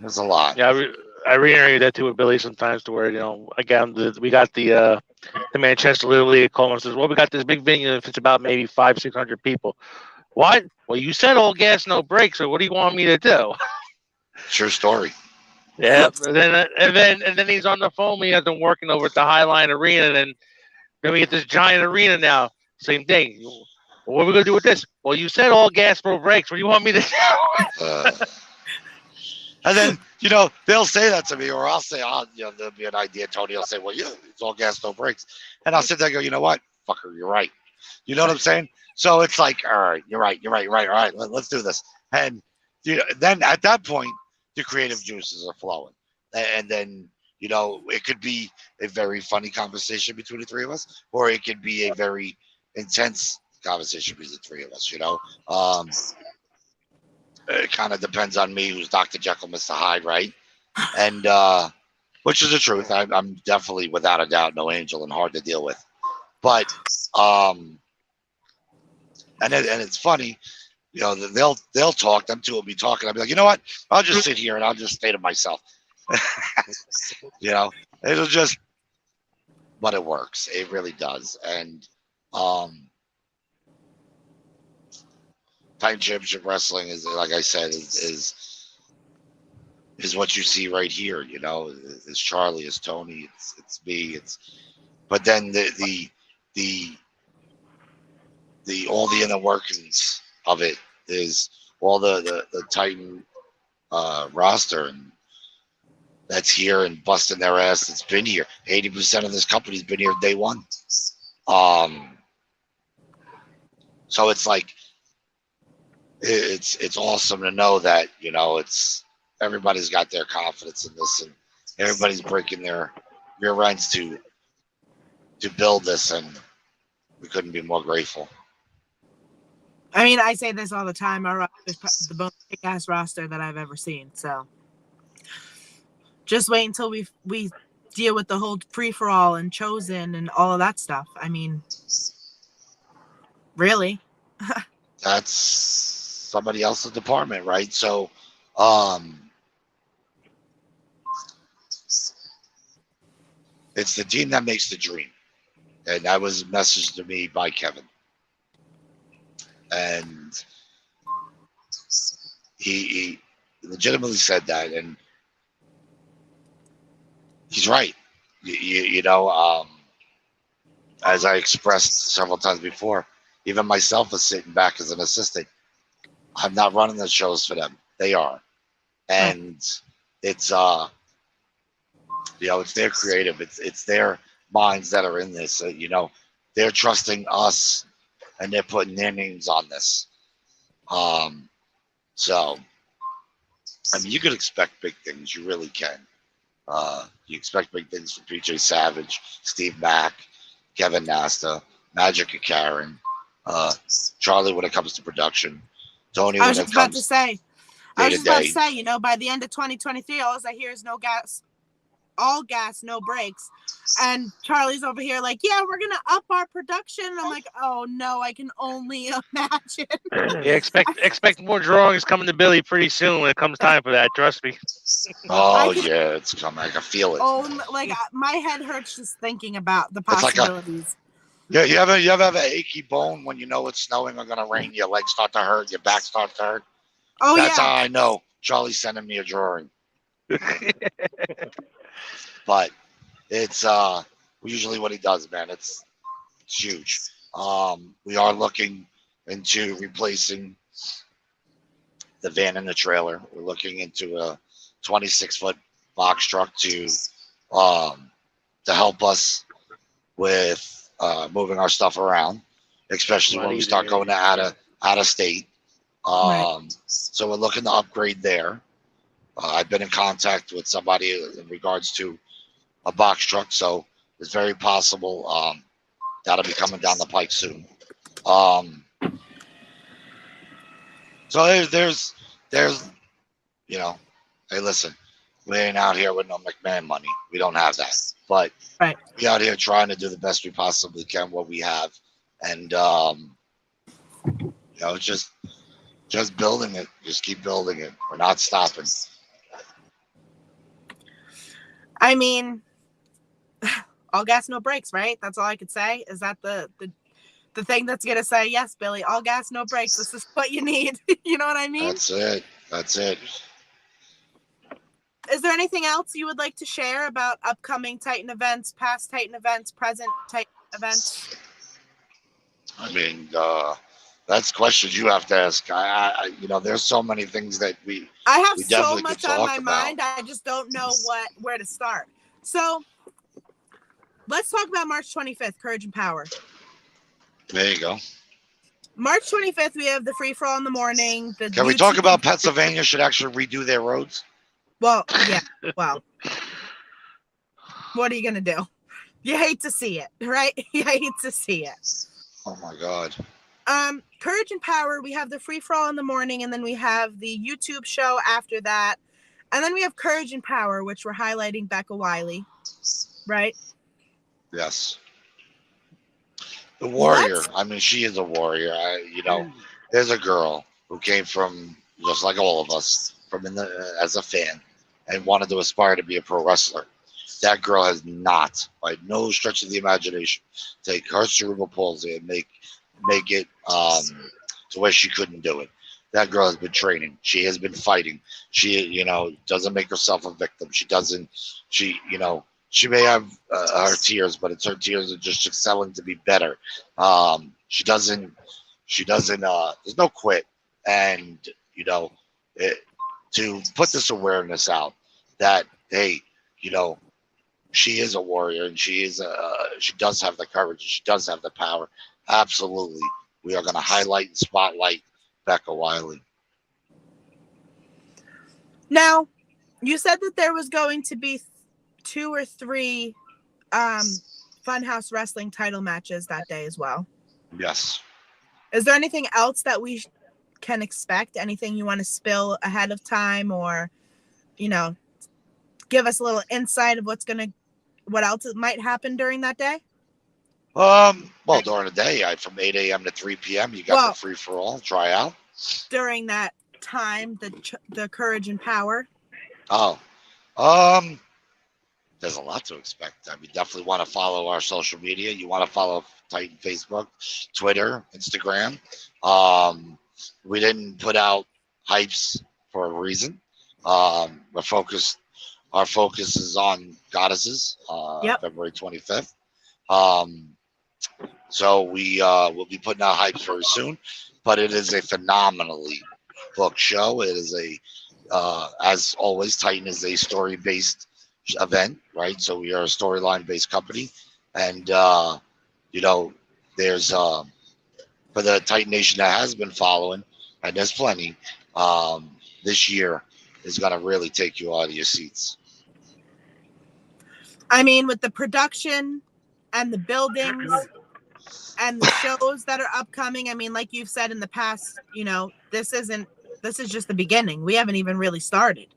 there's a lot. Yeah, I reiterate that too with Billy sometimes, to where again we got the Manchester Little League calling and says, well, we got this big venue if it's about maybe 500-600 people. What? Well, you said all gas no brakes, so what do you want me to do? True story. Yeah, and then he's on the phone. He has been working over at the Highline Arena, and then we get this giant arena now. Same thing. What are we gonna do with this? Well, you said all gas no brakes. What do you want me to do? And then they'll say that to me, or I'll say, there'll be an idea. Tony will say, well, yeah, it's all gas no brakes, and I'll sit there and go, you know what, fucker, you're right. You know what I'm saying? So it's like, all right, you're right. All right, let's do this. And then at that point, the creative juices are flowing. And then, it could be a very funny conversation between the three of us, or it could be a very intense conversation between the three of us, It kind of depends on me, who's Dr. Jekyll, Mr. Hyde, right? And which is the truth. I'm definitely, without a doubt, no angel and hard to deal with. But and it's funny, they'll talk. Them two will be talking. I'll be like, you know what? I'll just sit here and I'll just stay to myself. It'll just, but it works. It really does. And Titan Championship Wrestling is, like I said, is what you see right here. It's Charlie, it's Tony, it's me. But then the all the inner workings of it is all the Titan roster, and that's here and busting their ass. It's been here. 80% of this company's been here day one. So it's like, it's awesome to know that it's everybody's got their confidence in this, and everybody's breaking their rear ends to build this, and we couldn't be more grateful. I say this all the time. Our roster is the most kick-ass roster that I've ever seen. So just wait until we deal with the whole free-for-all and Chosen and all of that stuff. Really. That's somebody else's department, right? So it's the team that makes the dream. And that was messaged to me by Kevin. And he legitimately said that, and he's right. As I expressed several times before, even myself is sitting back as an assistant. I'm not running the shows for them. They are. And it's it's their creative. It's their minds that are in this. They're trusting us, and they're putting their names on this. So you could expect big things. You really can. You expect big things from PJ Savage, Steve Mack, Kevin Nasta, Magic and Karen, Charlie when it comes to production, Tony when it comes about to say, day to day. by the end of 2023, all I hear is no gas, all gas, no brakes. And Charlie's over here like, yeah, we're going to up our production. And I'm like, oh no, I can only imagine. Yeah, expect more drawings coming to Billy pretty soon when it comes time for that. Trust me. Oh yeah, it's coming. I can feel it. Oh, my head hurts just thinking about the possibilities. You ever have an achy bone when you know it's snowing or gonna rain? Your legs start to hurt, your back starts to hurt. Oh That's yeah. how I know Charlie's sending me a drawing. But it's usually what he does, man. It's huge. We are looking into replacing the van and the trailer. We're looking into a 26-foot box truck to help us with moving our stuff around, especially when we start going to out of state. So we're looking to upgrade there. I've been in contact with somebody in regards to a box truck, so it's very possible that'll be coming down the pike soon. So there's you know, hey, listen, we ain't out here with no McMahon money. We don't have that, but Right. we out here trying to do the best we possibly can what we have, and just building it. Just keep building it. We're not stopping. I mean, all gas, no brakes, right? That's all I could say. Is that the thing that's gonna say, yes, Billy, all gas, no brakes. This is what you need. You know what I mean? That's it. That's it. Is there anything else you would like to share about upcoming Titan events, past Titan events, present Titan events? I mean, that's questions you have to ask. I there's so many things that I have we so definitely much could on talk my about. mind. I just don't know where to start. So let's talk about March 25th, Courage and Power. There you go. March 25th, we have the free for all in the morning. Can we talk about Pennsylvania should actually redo their roads? Well, yeah. Well, what are you gonna do? You hate to see it, right? You hate to see it. Oh my God. Courage and Power, we have the free for all in the morning, and then we have the YouTube show after that. And then we have Courage and Power, which we're highlighting Becca Wiley, right? Yes. The warrior. What? I mean, she is a warrior. There's a girl who came from, just like all of us, as a fan, and wanted to aspire to be a pro wrestler. That girl has not, by no stretch of the imagination, take her cerebral palsy and make it to where she couldn't do it. That girl has been training. She has been fighting. She, doesn't make herself a victim. She doesn't. She may have her tears, but it's her tears are just excelling to be better. She doesn't. There's no quit, and to put this awareness out that hey, she is a warrior, and she does have the courage, and she does have the power. Absolutely, we are going to highlight and spotlight Becca Wiley. Now, you said that there was going to be 2 or 3 Funhouse Wrestling title matches that day as well. Yes. Is there anything else that we can expect? Anything you want to spill ahead of time, or give us a little insight of what else might happen during that day? Well, during the day, from 8 a.m. to 3 p.m., you got the free for all tryout. During that time, the Courage and Power. Oh, there's a lot to expect. I mean, definitely want to follow our social media. You want to follow Titan Facebook, Twitter, Instagram. We didn't put out hypes for a reason. We're focused. Our focus is on Goddesses, February 25th. So we will be putting out hypes very soon, but it is a phenomenally booked show. It is as always, Titan is a story-based event, right? So we are a storyline-based company, and there's for the Titan Nation that has been following, and there's plenty. This year is going to really take you out of your seats. I mean, with the production and the buildings and the shows that are upcoming, I mean, like you've said in the past, this is just the beginning. We haven't even really started,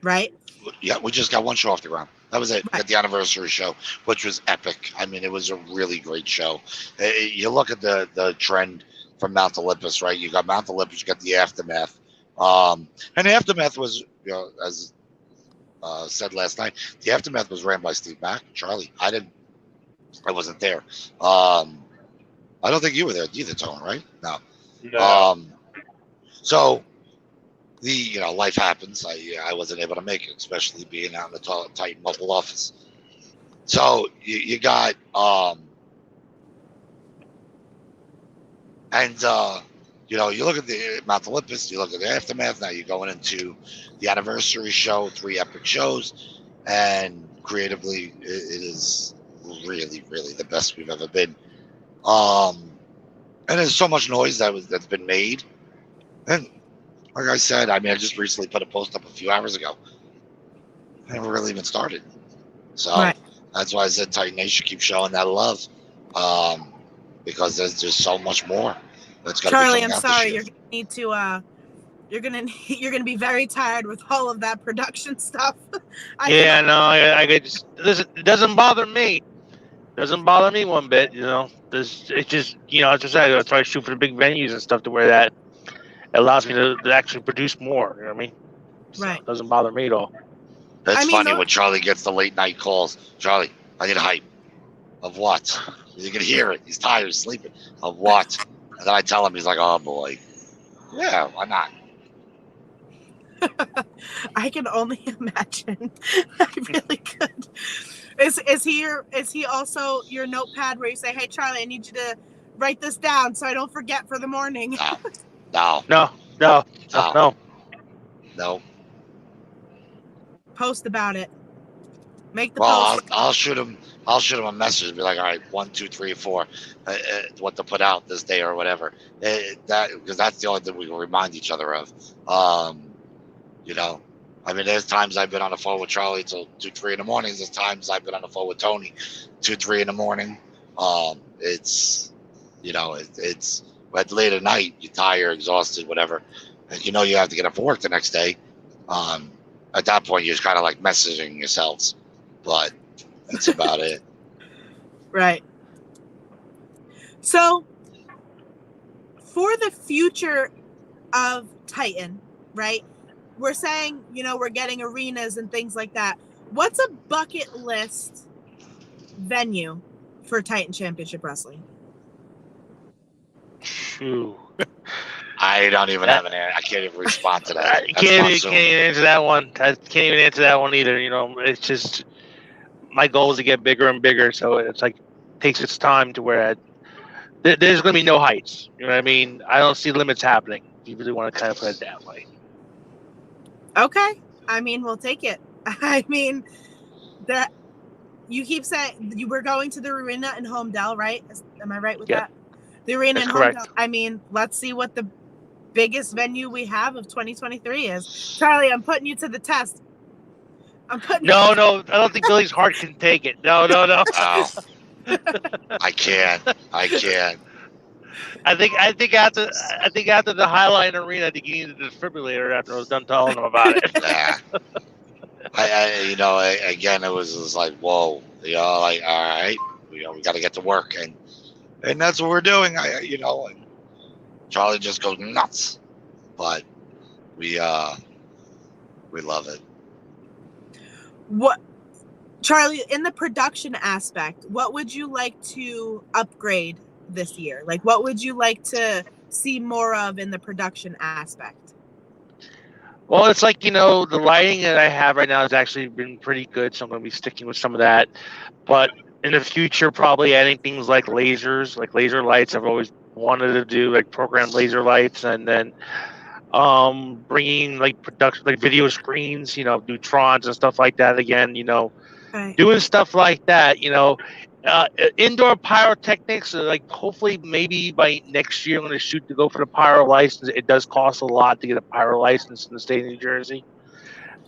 right? Yeah, we just got one show off the ground. That was it. Right. At the anniversary show, which was epic. I mean, it was a really great show. You look at the trend from Mount Olympus, right? You got Mount Olympus, you got the Aftermath. And the Aftermath was, as said last night, the Aftermath was ran by Steve Mack, Charlie. I wasn't there. I don't think you were there either, Tone, right? No. No. So life happens. I wasn't able to make it, especially being out in the Titan mobile office. So you got and you look at the Mount Olympus, you look at the aftermath. Now you're going into the anniversary show, 3 epic shows, and creatively it is really, really the best we've ever been. And there's so much noise that's been made, and like I said, I mean, I just recently put a post up a few hours ago. I never really even started, so Right. that's why I said Titan Nation keep showing that love, because there's just so much more that's got to be Charlie, coming I'm out this sorry. year. You're gonna need to. You're gonna be very tired with all of that production stuff. Yeah, no, I just listen. It doesn't bother me. Doesn't bother me one bit. It's just as I said, I try to shoot for the big venues and stuff to where that allows me to actually produce more. You know what I mean? So Right. It doesn't bother me at all. It's I mean, funny though- when Charlie gets the late night calls. Charlie, I need a hype. Of what? You can hear it. He's tired, he's sleeping. Of what? And then I tell him, he's like, oh boy. Yeah, why not? I can only imagine. I really could. Is he also your notepad where you say, "Hey Charlie, I need you to write this down so I don't forget for the morning." No, No. Post about it. Make the well, post. I'll shoot him a message and be like, all right, 1, 2, 3, 4, what to put out this day or whatever. Because that's the only thing we can remind each other of. I mean, there's times I've been on the phone with Charlie till 2, 3 in the morning. There's times I've been on the phone with Tony 2, 3 in the morning. It's at late at night, you're tired, exhausted, whatever, and you have to get up for work the next day. At that point, you're just kind of like messaging yourselves, but that's about it. Right. So, for the future of Titan, right? We're saying, we're getting arenas and things like that. What's a bucket list venue for Titan Championship Wrestling? Shoo. I don't even have an answer. I can't even respond to that. I can't even answer that one. I can't even answer that one either. It's just my goal is to get bigger and bigger. So it's like takes its time to where there's going to be no heights. You know what I mean? I don't see limits happening. If you really want to kind of put it that way. Okay. I mean, we'll take it. I mean, that you keep saying you were going to the arena in Homedale, right? Am I right with that? The arena That's in correct. Homedale. I mean, let's see what the biggest venue we have of 2023 is. Charlie, I'm putting you to the test. No, I don't think Billy's heart can take it. No. Oh, I can't. I think after the Highline Arena, I think he needed a defibrillator after I was done telling him about it. Yeah. Again, it was just like, whoa, like, all right, we got to get to work, and that's what we're doing. And Charlie just goes nuts, but we love it. What, Charlie, in the production aspect, what would you like to upgrade this year? Like, what would you like to see more of in the production aspect? Well, it's like, the lighting that I have right now has actually been pretty good, so I'm going to be sticking with some of that. But in the future, probably adding things like lasers, like laser lights. I've always wanted to do, like programmed laser lights, and then bringing like production, like video screens, neutrons and stuff like that again, Okay. doing stuff like that, indoor pyrotechnics, like hopefully maybe by next year I'm going to shoot to go for the pyro license. It does cost a lot to get a pyro license in the state of New Jersey,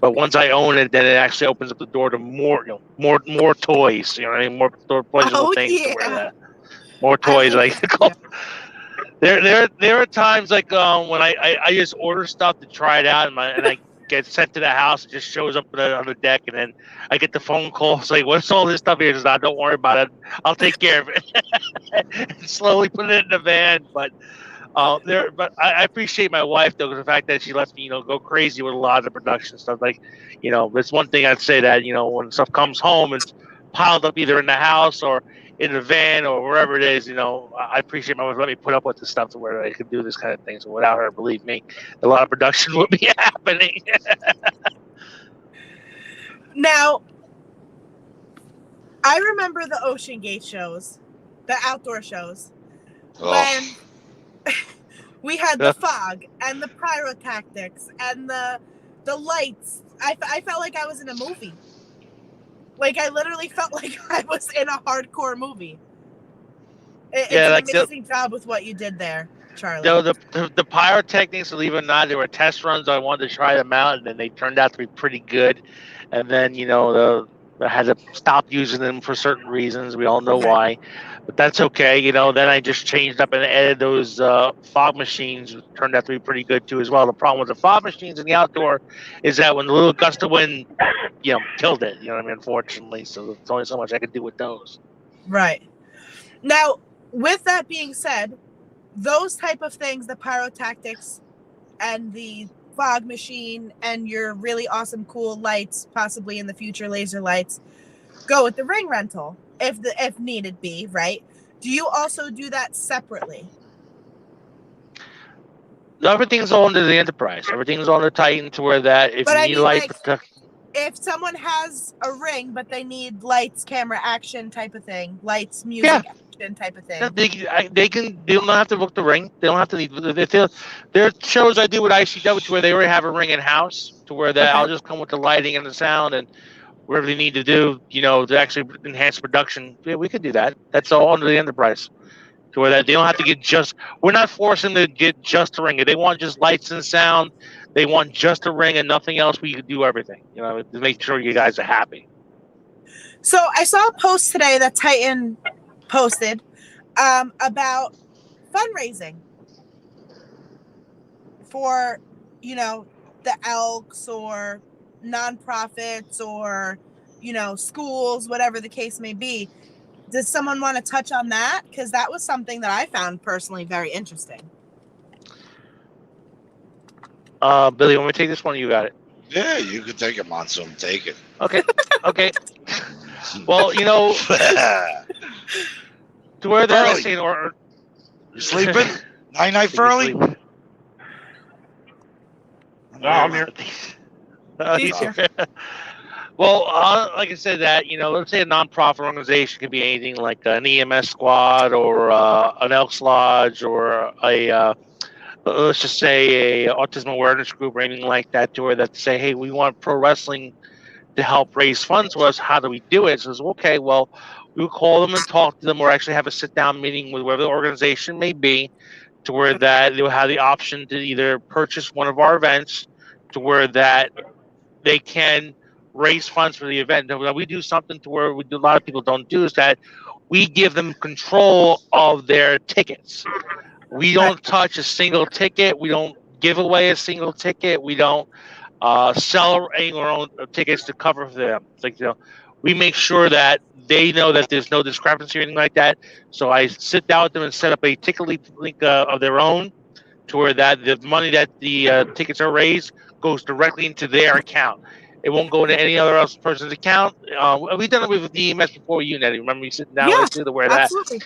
but once I own it, then it actually opens up the door to more toys, more pleasurable things to wear that. More toys, There are times like when I just order stuff to try it out, and I get sent to the house. It just shows up on the deck, and then I get the phone call. It's like, what's all this stuff here? It's not, don't worry about it. I'll take care of it. And slowly put it in the van. But I appreciate my wife though, because the fact that she lets me, go crazy with a lot of the production stuff. Like, it's one thing I'd say that when stuff comes home, it's piled up either in the house or in the van or wherever it is, I appreciate my wife let me put up with the stuff to where I could do this kind of thing. So without her, believe me, a lot of production would be happening. Now, I remember the Ocean Gate shows, the outdoor shows, when we had the fog and the pyrotactics and the lights. I felt like I was in a movie. Like, I literally felt like I was in a hardcore movie. It's an amazing job with what you did there, Charlie. No, the pyrotechnics, believe it or not, there were test runs. I wanted to try them out, and then they turned out to be pretty good. And then, I had to stop using them for certain reasons. We all know why. But that's okay. Then I just changed up and added those fog machines. Turned out to be pretty good, too, as well. The problem with the fog machines in the outdoor is that when the little gust of wind, killed it. Unfortunately. So there's only so much I could do with those. Right. Now, with that being said, those type of things, the pyrotactics and the fog machine and your really awesome, cool lights, possibly in the future, laser lights, go with the ring rental if needed be, right? Do you also do that separately? Everything's all under the Enterprise. Everything's on the Titan to where that if you need light if someone has a ring but they need lights, camera, action type of thing, lights, music, action type of thing. They don't have to book the ring. They don't have to need. There are shows I do with ICW where they already have a ring in house to where that I'll just come with the lighting and the sound and whatever they need to do, to actually enhance production. Yeah, we could do that. That's all under the Enterprise. To where that they don't have to get we're not forcing them to get just a ring. If they want just lights and sound, they want just a ring and nothing else. We can do everything, to make sure you guys are happy. So I saw a post today that Titan posted about fundraising for, the Elks or nonprofits or, schools, whatever the case may be. Does someone want to touch on that? Because that was something that I found personally very interesting. Billy, when we take this one, you got it. Yeah, you can take it, Monsoon. Take it. Okay. Well, to where they're saying, or you sleeping? Night, Furley. No, I'm here. He's here. Well, like I said, that let's say a nonprofit organization could be anything like an EMS squad or an Elks Lodge or a let's just say a autism awareness group or anything like that, to where that say, hey, we want pro wrestling to help raise funds for us. How do we do it? So it's okay. Well, we'll call them and talk to them, or actually have a sit down meeting with whatever the organization may be, to where that they'll have the option to either purchase one of our events, to where that they can raise funds for the event. Now, we do something to where a lot of people don't do, is that we give them control of their tickets. We don't touch a single ticket. We don't give away a single ticket. We don't sell our own tickets to cover for them. It's like, we make sure that they know that there's no discrepancy or anything like that. So I sit down with them and set up a ticket link of their own, to where that the money that the tickets are raised goes directly into their account. It won't go into any other person's account. We've done it with the EMS before you, Nettie. Remember me sitting down with you to wear that? Absolutely.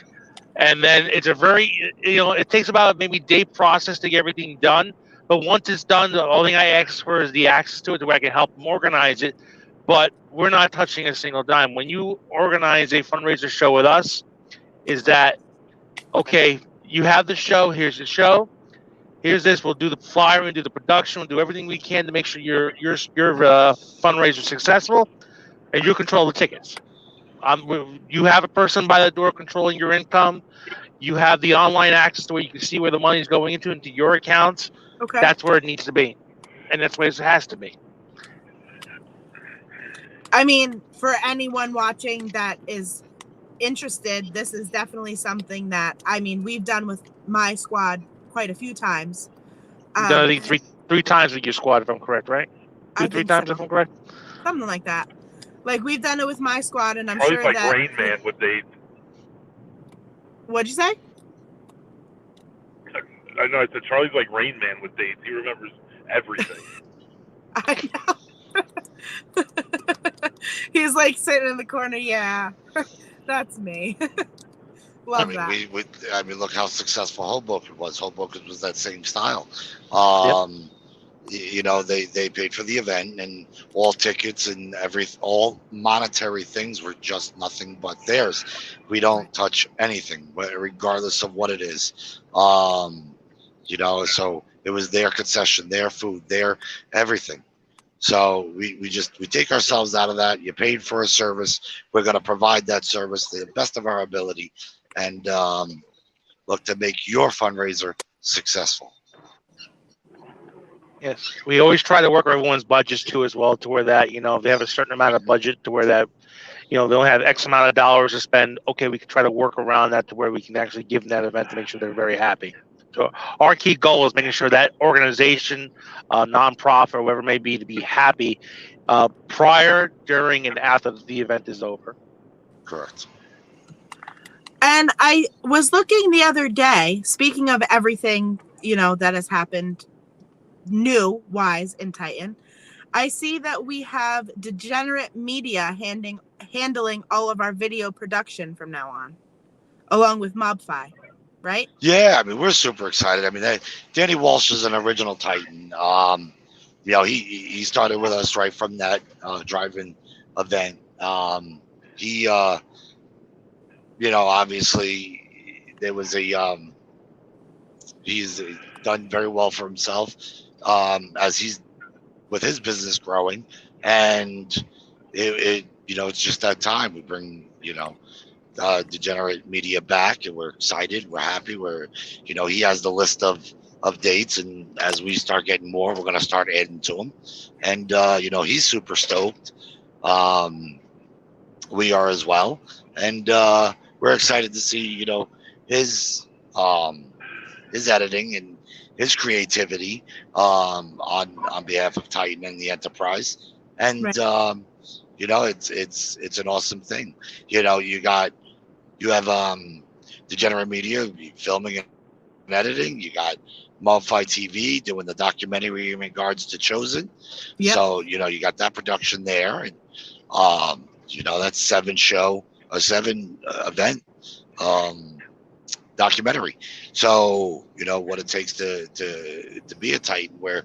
And then it's a very, it takes about maybe day process to get everything done. But once it's done, the only thing I ask for is the access to it, where I can help them organize it. But we're not touching a single dime. When you organize a fundraiser show with us, is that, okay, you have the show, here's the show. Here's this. We'll do the flyer, we'll do the production, we'll do everything we can to make sure your fundraiser is successful, and you control the tickets. You have a person by the door controlling your income. You have the online access to where you can see where the money is going into your accounts. Okay. That's where it needs to be, and that's where it has to be. I mean, for anyone watching that is interested, this is definitely something that, we've done with my squad quite a few times. I think three times with your squad, if I'm correct, right? Three times, if I'm correct. Something like that. Like, we've done it with my squad, and I'm Charlie's sure like that. Rain Man with dates. What'd you say? I know. I said Charlie's like Rain Man with dates. He remembers everything. I know. He's like sitting in the corner. Yeah. That's me. I Love mean, that. I mean, look how successful Hoboken was. Hoboken was that same style. You know, they paid for the event, and all tickets and all monetary things were just nothing but theirs. We don't touch anything, regardless of what it is. You know, so it was their concession, their food, their everything. So we take ourselves out of that. You paid for a service. We're going to provide that service to the best of our ability, and look to make your fundraiser successful. Yes, we always try to work everyone's budgets too, as well, to where that, you know, if they have a certain amount of budget, to where that, you know, they only have X amount of dollars to spend. Okay, we can try to work around that to where we can actually give them that event to make sure they're very happy. So our key goal is making sure that organization, nonprofit, or whatever it may be, to be happy prior, during, and after the event is over. Correct. And I was looking the other day, speaking of everything, you know, that has happened new wise in Titan. I see that we have Degenerate Media handling all of our video production from now on, along with MobFi, right? Yeah, I mean, we're super excited. I mean, Danny Walsh is an original Titan. You know, he started with us right from that drive-in event. He, you know, obviously there was he's done very well for himself as he's with his business growing, and it you know, it's just that time we bring, you know, Degenerate Media back, and we're excited, we're happy, you know, he has the list of dates, and as we start getting more, we're going to start adding to them, and you know, he's super stoked. We are as well, and we're excited to see, you know, his editing and his creativity on behalf of Titan and the enterprise, and Right. you know, it's an awesome thing. You know, you have Degenerate Media filming and editing. You got MobFi TV doing the documentary in regards to Chosen. Yep. So, you know, you got that production there, and you know, that's seven event documentary. So, you know, what it takes to be a Titan, where,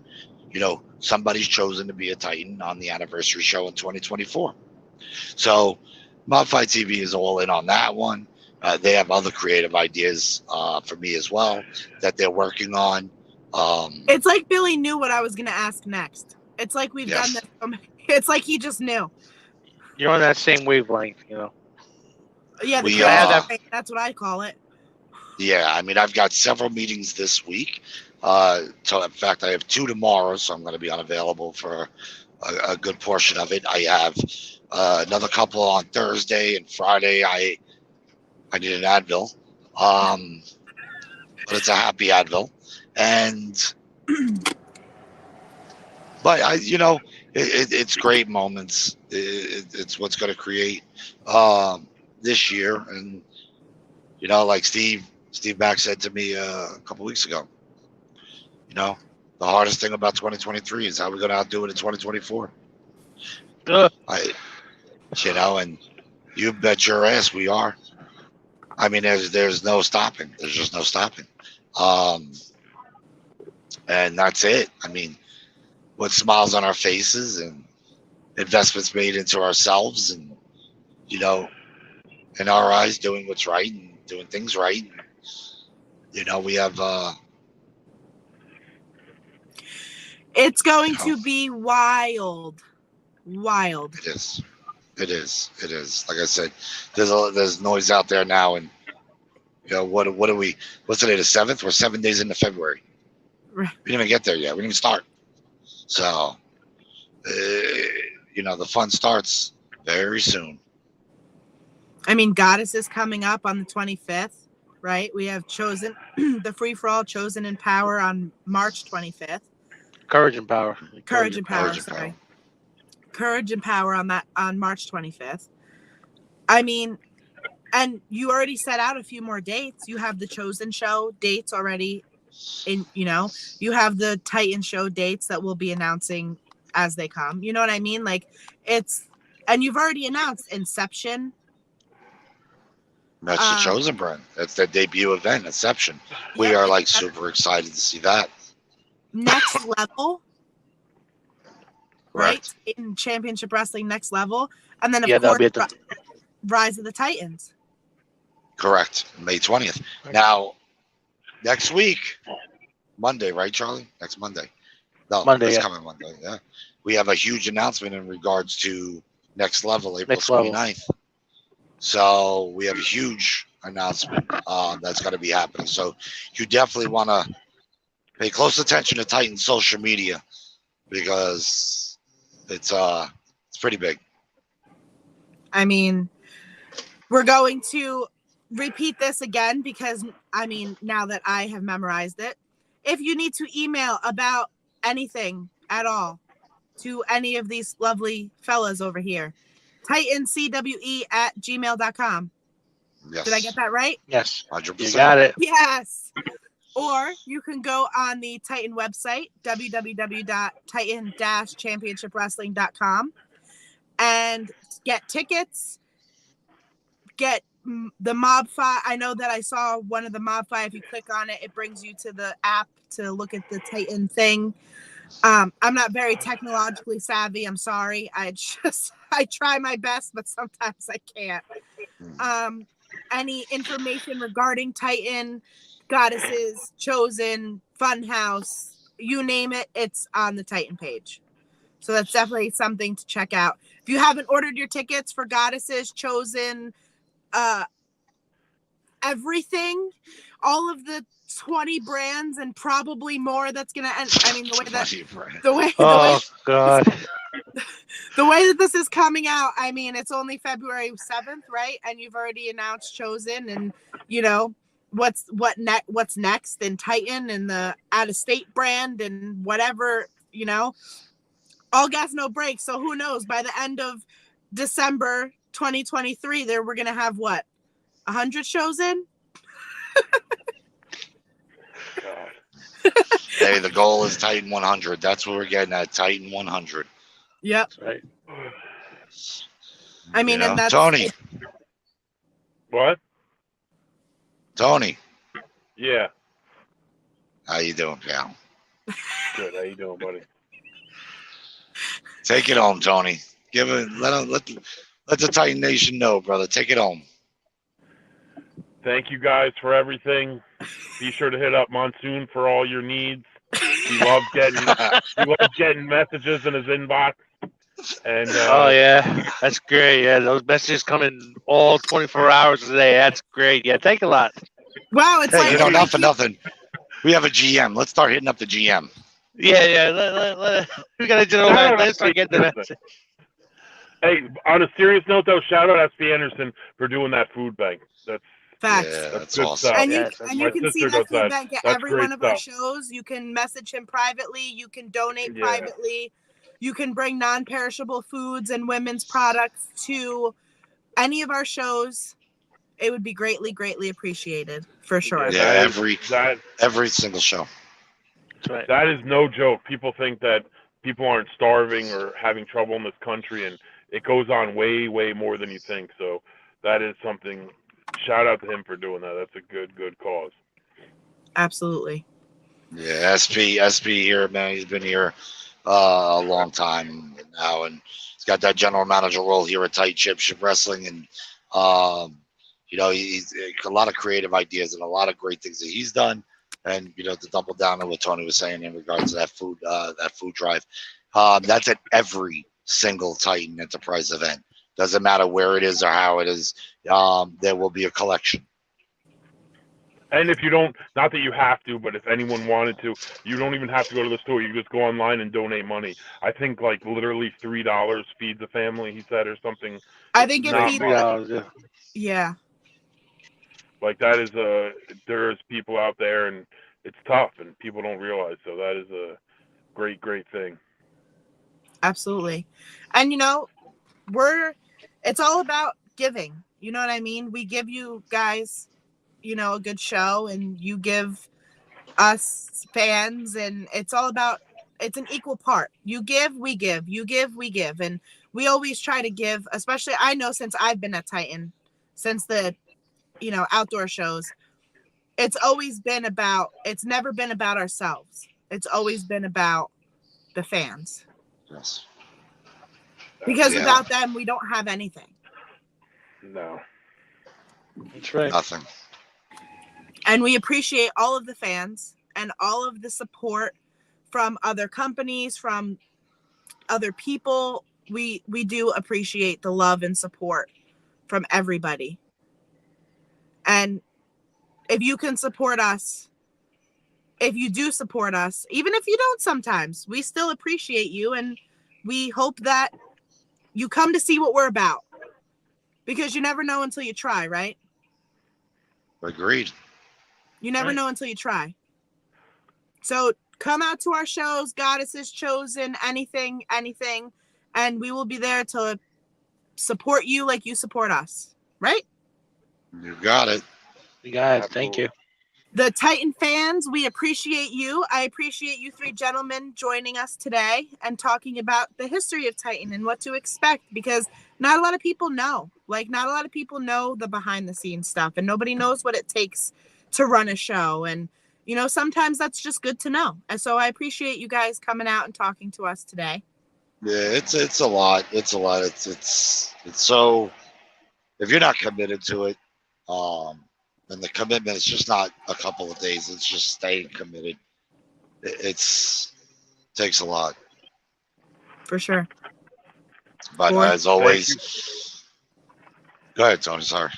you know, somebody's chosen to be a Titan on the anniversary show in 2024. So MobFi TV is all in on that one. They have other creative ideas for me as well that they're working on. It's like Billy knew what I was going to ask next. It's like we've Yes. done this. It's like he just knew. You're on that same wavelength, you know. Yeah, the We, creative brain, that's what I call it. Yeah, I mean, I've got several meetings this week. So in fact, I have 2 tomorrow, so I'm going to be unavailable for a good portion of it. I have another couple on Thursday and Friday. I need an Advil, but it's a happy Advil, and but you know, it's great moments. It's what's going to create this year, and you know, like Steve Mack said to me a couple weeks ago, you know, the hardest thing about 2023 is how we're going to outdo it in 2024. You know, and you bet your ass we are. I mean, there's no stopping. There's just no stopping. And that's it. I mean, with smiles on our faces and investments made into ourselves, and, you know, in our eyes, doing what's right and doing things right. You know, we have it's going to be wild. It is. Like I said, there's noise out there now, and you know, what are we? What's today? The 7th? We're 7 days into February. Right. We didn't even get there yet. We didn't even start. So, you know, the fun starts very soon. I mean, Goddess is coming up on the 25th, right? We have Chosen, the free for all Chosen in Power on March 25th. Courage and Power. Courage and Power on March 25th. I mean, and you already set out a few more dates. You have the Chosen show dates already in, you know, you have the Titan show dates that we'll be announcing as they come. You know what I mean? Like, and you've already announced Inception, That's the Chosen brand. That's their debut event, Inception. We Yep, are it's like super excited to see that. next level, right? Correct. In Championship Wrestling Next Level, and then of Yeah, that'll course be at the Rise of the Titans. Correct. May 20th. Now, next week, Monday, right, Charlie? Next Monday. No, Monday, this yeah. coming Monday. Yeah. We have a huge announcement in regards to Next Level, April Next Level. 29th. So we have a huge announcement that's going to be happening. So you definitely want to pay close attention to Titan social media because it's pretty big. I mean, we're going to repeat this again because, I mean, now that I have memorized it, if you need to email about anything at all to any of these lovely fellas over here, titancwe@gmail.com. Yes. Did I get that right? Yes, 100%. you got it. Yes. Or you can go on the Titan website, www.titan-championshipwrestling.com, and get tickets, get the Mob 5. I know that I saw one of the Mob 5. If you click on it, it brings you to the app to look at the Titan thing. I'm not very technologically savvy. I'm sorry. I try my best, but sometimes I can't. Any information regarding Titan, Goddesses, Chosen, Funhouse, you name it, it's on the Titan page. So that's definitely something to check out. If you haven't ordered your tickets for Goddesses, Chosen, everything, all of the 20 brands and probably more that's gonna end. I mean, Oh God. the way that this is coming out, I mean, it's only February 7th, right? And you've already announced Chosen, and you know what's next in Titan and the out of state brand and whatever, you know, all gas no brakes. So who knows, by the end of December 2023 there we're gonna have what, 100 shows in. Hey, the goal is Titan 100. That's what we're getting at, Titan 100. Yep. That's right. I mean, You know? and that's Tony. What? Tony, Yeah. how you doing, pal? Good. How you doing, buddy? Take it home, Tony. Let the Titan Nation know, brother. Take it home. Thank you guys for everything. Be sure to hit up Monsoon for all your needs. He loves getting messages in his inbox. And Oh yeah, that's great. Yeah, those messages come in all 24 hours a day. That's great. Yeah, thank you a lot. wow. It's Hey, like you know, not for nothing. We have a GM. Let's start hitting up the GM. Yeah. We gotta do that. Let's start getting the message. hey, on a serious note, though, shout out SB Anderson for doing that food bank. That's facts. Yeah, that's good awesome. stuff. And you, Yes, and my you can see sister that does food that. bank at That's every great one of our stuff. shows. You can message him privately. You can donate Yeah. privately. You can bring non-perishable foods and women's products to any of our shows. It would be greatly, greatly appreciated for sure. Yeah, that every single show. That's right. that is no joke. People think that people aren't starving or having trouble in this country, and it goes on way, way more than you think. So that is something. Shout out to him for doing that. That's a good cause. Absolutely. Yeah, SB here, man. He's been here a long time now, and he's got that general manager role here at Titan Championship Wrestling, and you know, he's a lot of creative ideas and a lot of great things that he's done. And you know, to double down on what Tony was saying in regards to that food drive, that's at every single Titan Enterprise event. Doesn't matter where it is or how it is. There will be a collection. And if you don't, not that you have to, but if anyone wanted to, you don't even have to go to the store. You can just go online and donate money. I think like literally $3 feeds a family, he said, or something. I think Not if much. he, yeah, Like that is there's people out there, and it's tough, and people don't realize. So that is a great thing. absolutely. And you know, it's all about giving. You know what I mean? We give you guys, you know, a good show, and you give us fans, and it's all about, it's an equal part. You give, we give. You give, we give. And we always try to give, especially I know since I've been at Titan, since the outdoor shows, it's never been about ourselves. It's always been about the fans. Yes. Because Yeah. without them, we don't have anything. No. That's right. Nothing. And we appreciate all of the fans and all of the support from other companies, from other people. We do appreciate the love and support from everybody. And if you can support us, if you do support us, even if you don't sometimes, we still appreciate you. And we hope that you come to see what we're about. Because you never know until you try, right? Agreed. You never Right. know until you try. So come out to our shows, Goddesses Chosen, anything, and we will be there to support you like you support us, right? You got it. You guys, thank you. The Titan fans, we appreciate you. I appreciate you three gentlemen joining us today and talking about the history of Titan and what to expect, because not a lot of people know. Like, not a lot of people know the behind the scenes stuff, and nobody knows what it takes to run a show. And, sometimes that's just good to know. And so I appreciate you guys coming out and talking to us today. Yeah, it's a lot. It's a lot. It's so, if you're not committed to it, and the commitment is just not a couple of days. It's just staying committed. It takes a lot. For sure. But Boy. as always, go ahead, Tony. Sorry.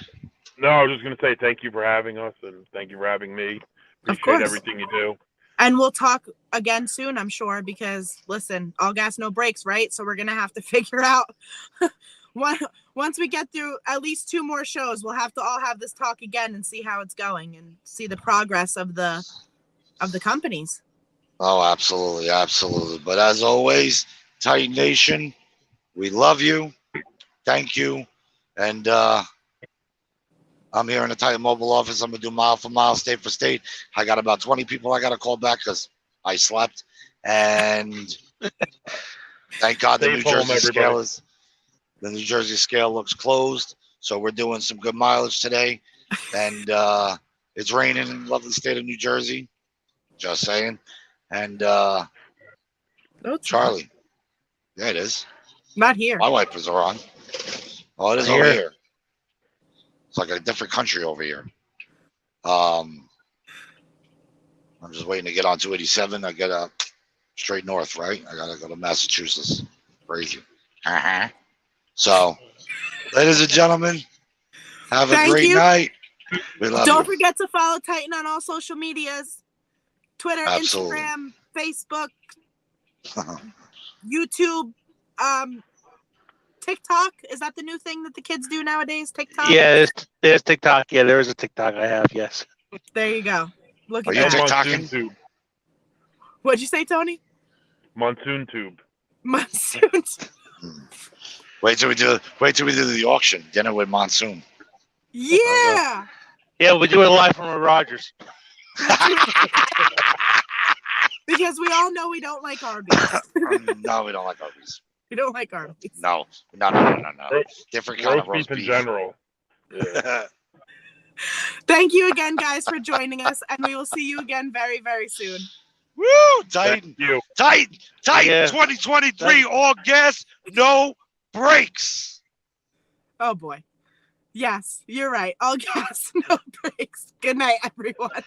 No, I was just going to say thank you for having us, and thank you for having me. Of Appreciate course. everything you do. And we'll talk again soon, I'm sure, because listen, all gas, no brakes, right? So we're going to have to figure out once we get through at least 2 more shows, we'll have to all have this talk again and see how it's going and see the progress of the companies. Oh, absolutely, absolutely. But as always, Titan Nation, we love you. Thank you. And I'm here in the Titan Mobile office. I'm gonna do mile for mile, state for state. I got about 20 people I gotta call back because I slept. And thank God the Stay New home, Jersey everybody. New Jersey scale looks closed. So we're doing some good mileage today. And it's raining in the lovely state of New Jersey. Just saying. And No, it's Charlie. Yeah, it is. not here. My wipers are on. Oh, it is Here. over here. It's like a different country over here. I'm just waiting to get on 287. I get straight north, right? I gotta go to Massachusetts. Crazy. So, ladies and gentlemen, have a Thank great you. night. We love Don't you. forget to follow Titan on all social medias. Twitter, Absolutely. Instagram, Facebook, YouTube, TikTok. Is that the new thing that the kids do nowadays? TikTok? Yeah, there's TikTok. Yeah, there is a TikTok I have. Yes. There you go. Look Are at you that. TikTok? Monsoon Tube. What'd you say, Tony? Monsoon Tube. Monsoon. Wait till we do the auction. Dinner with Monsoon. Yeah. Yeah, we do it live from Rogers. Because we all know we don't like Arby's. No, we don't like Arby's. We don't like Arby's. No. Different kind of Roast roast beef in beef. general. Yeah. Thank you again, guys, for joining us, and we will see you again very, very soon. Woo! Titan. Thank you. Titan. Yeah. 2023. All gas, no brakes. Oh boy. Yes, you're right. All gas, no brakes. Good night, everyone.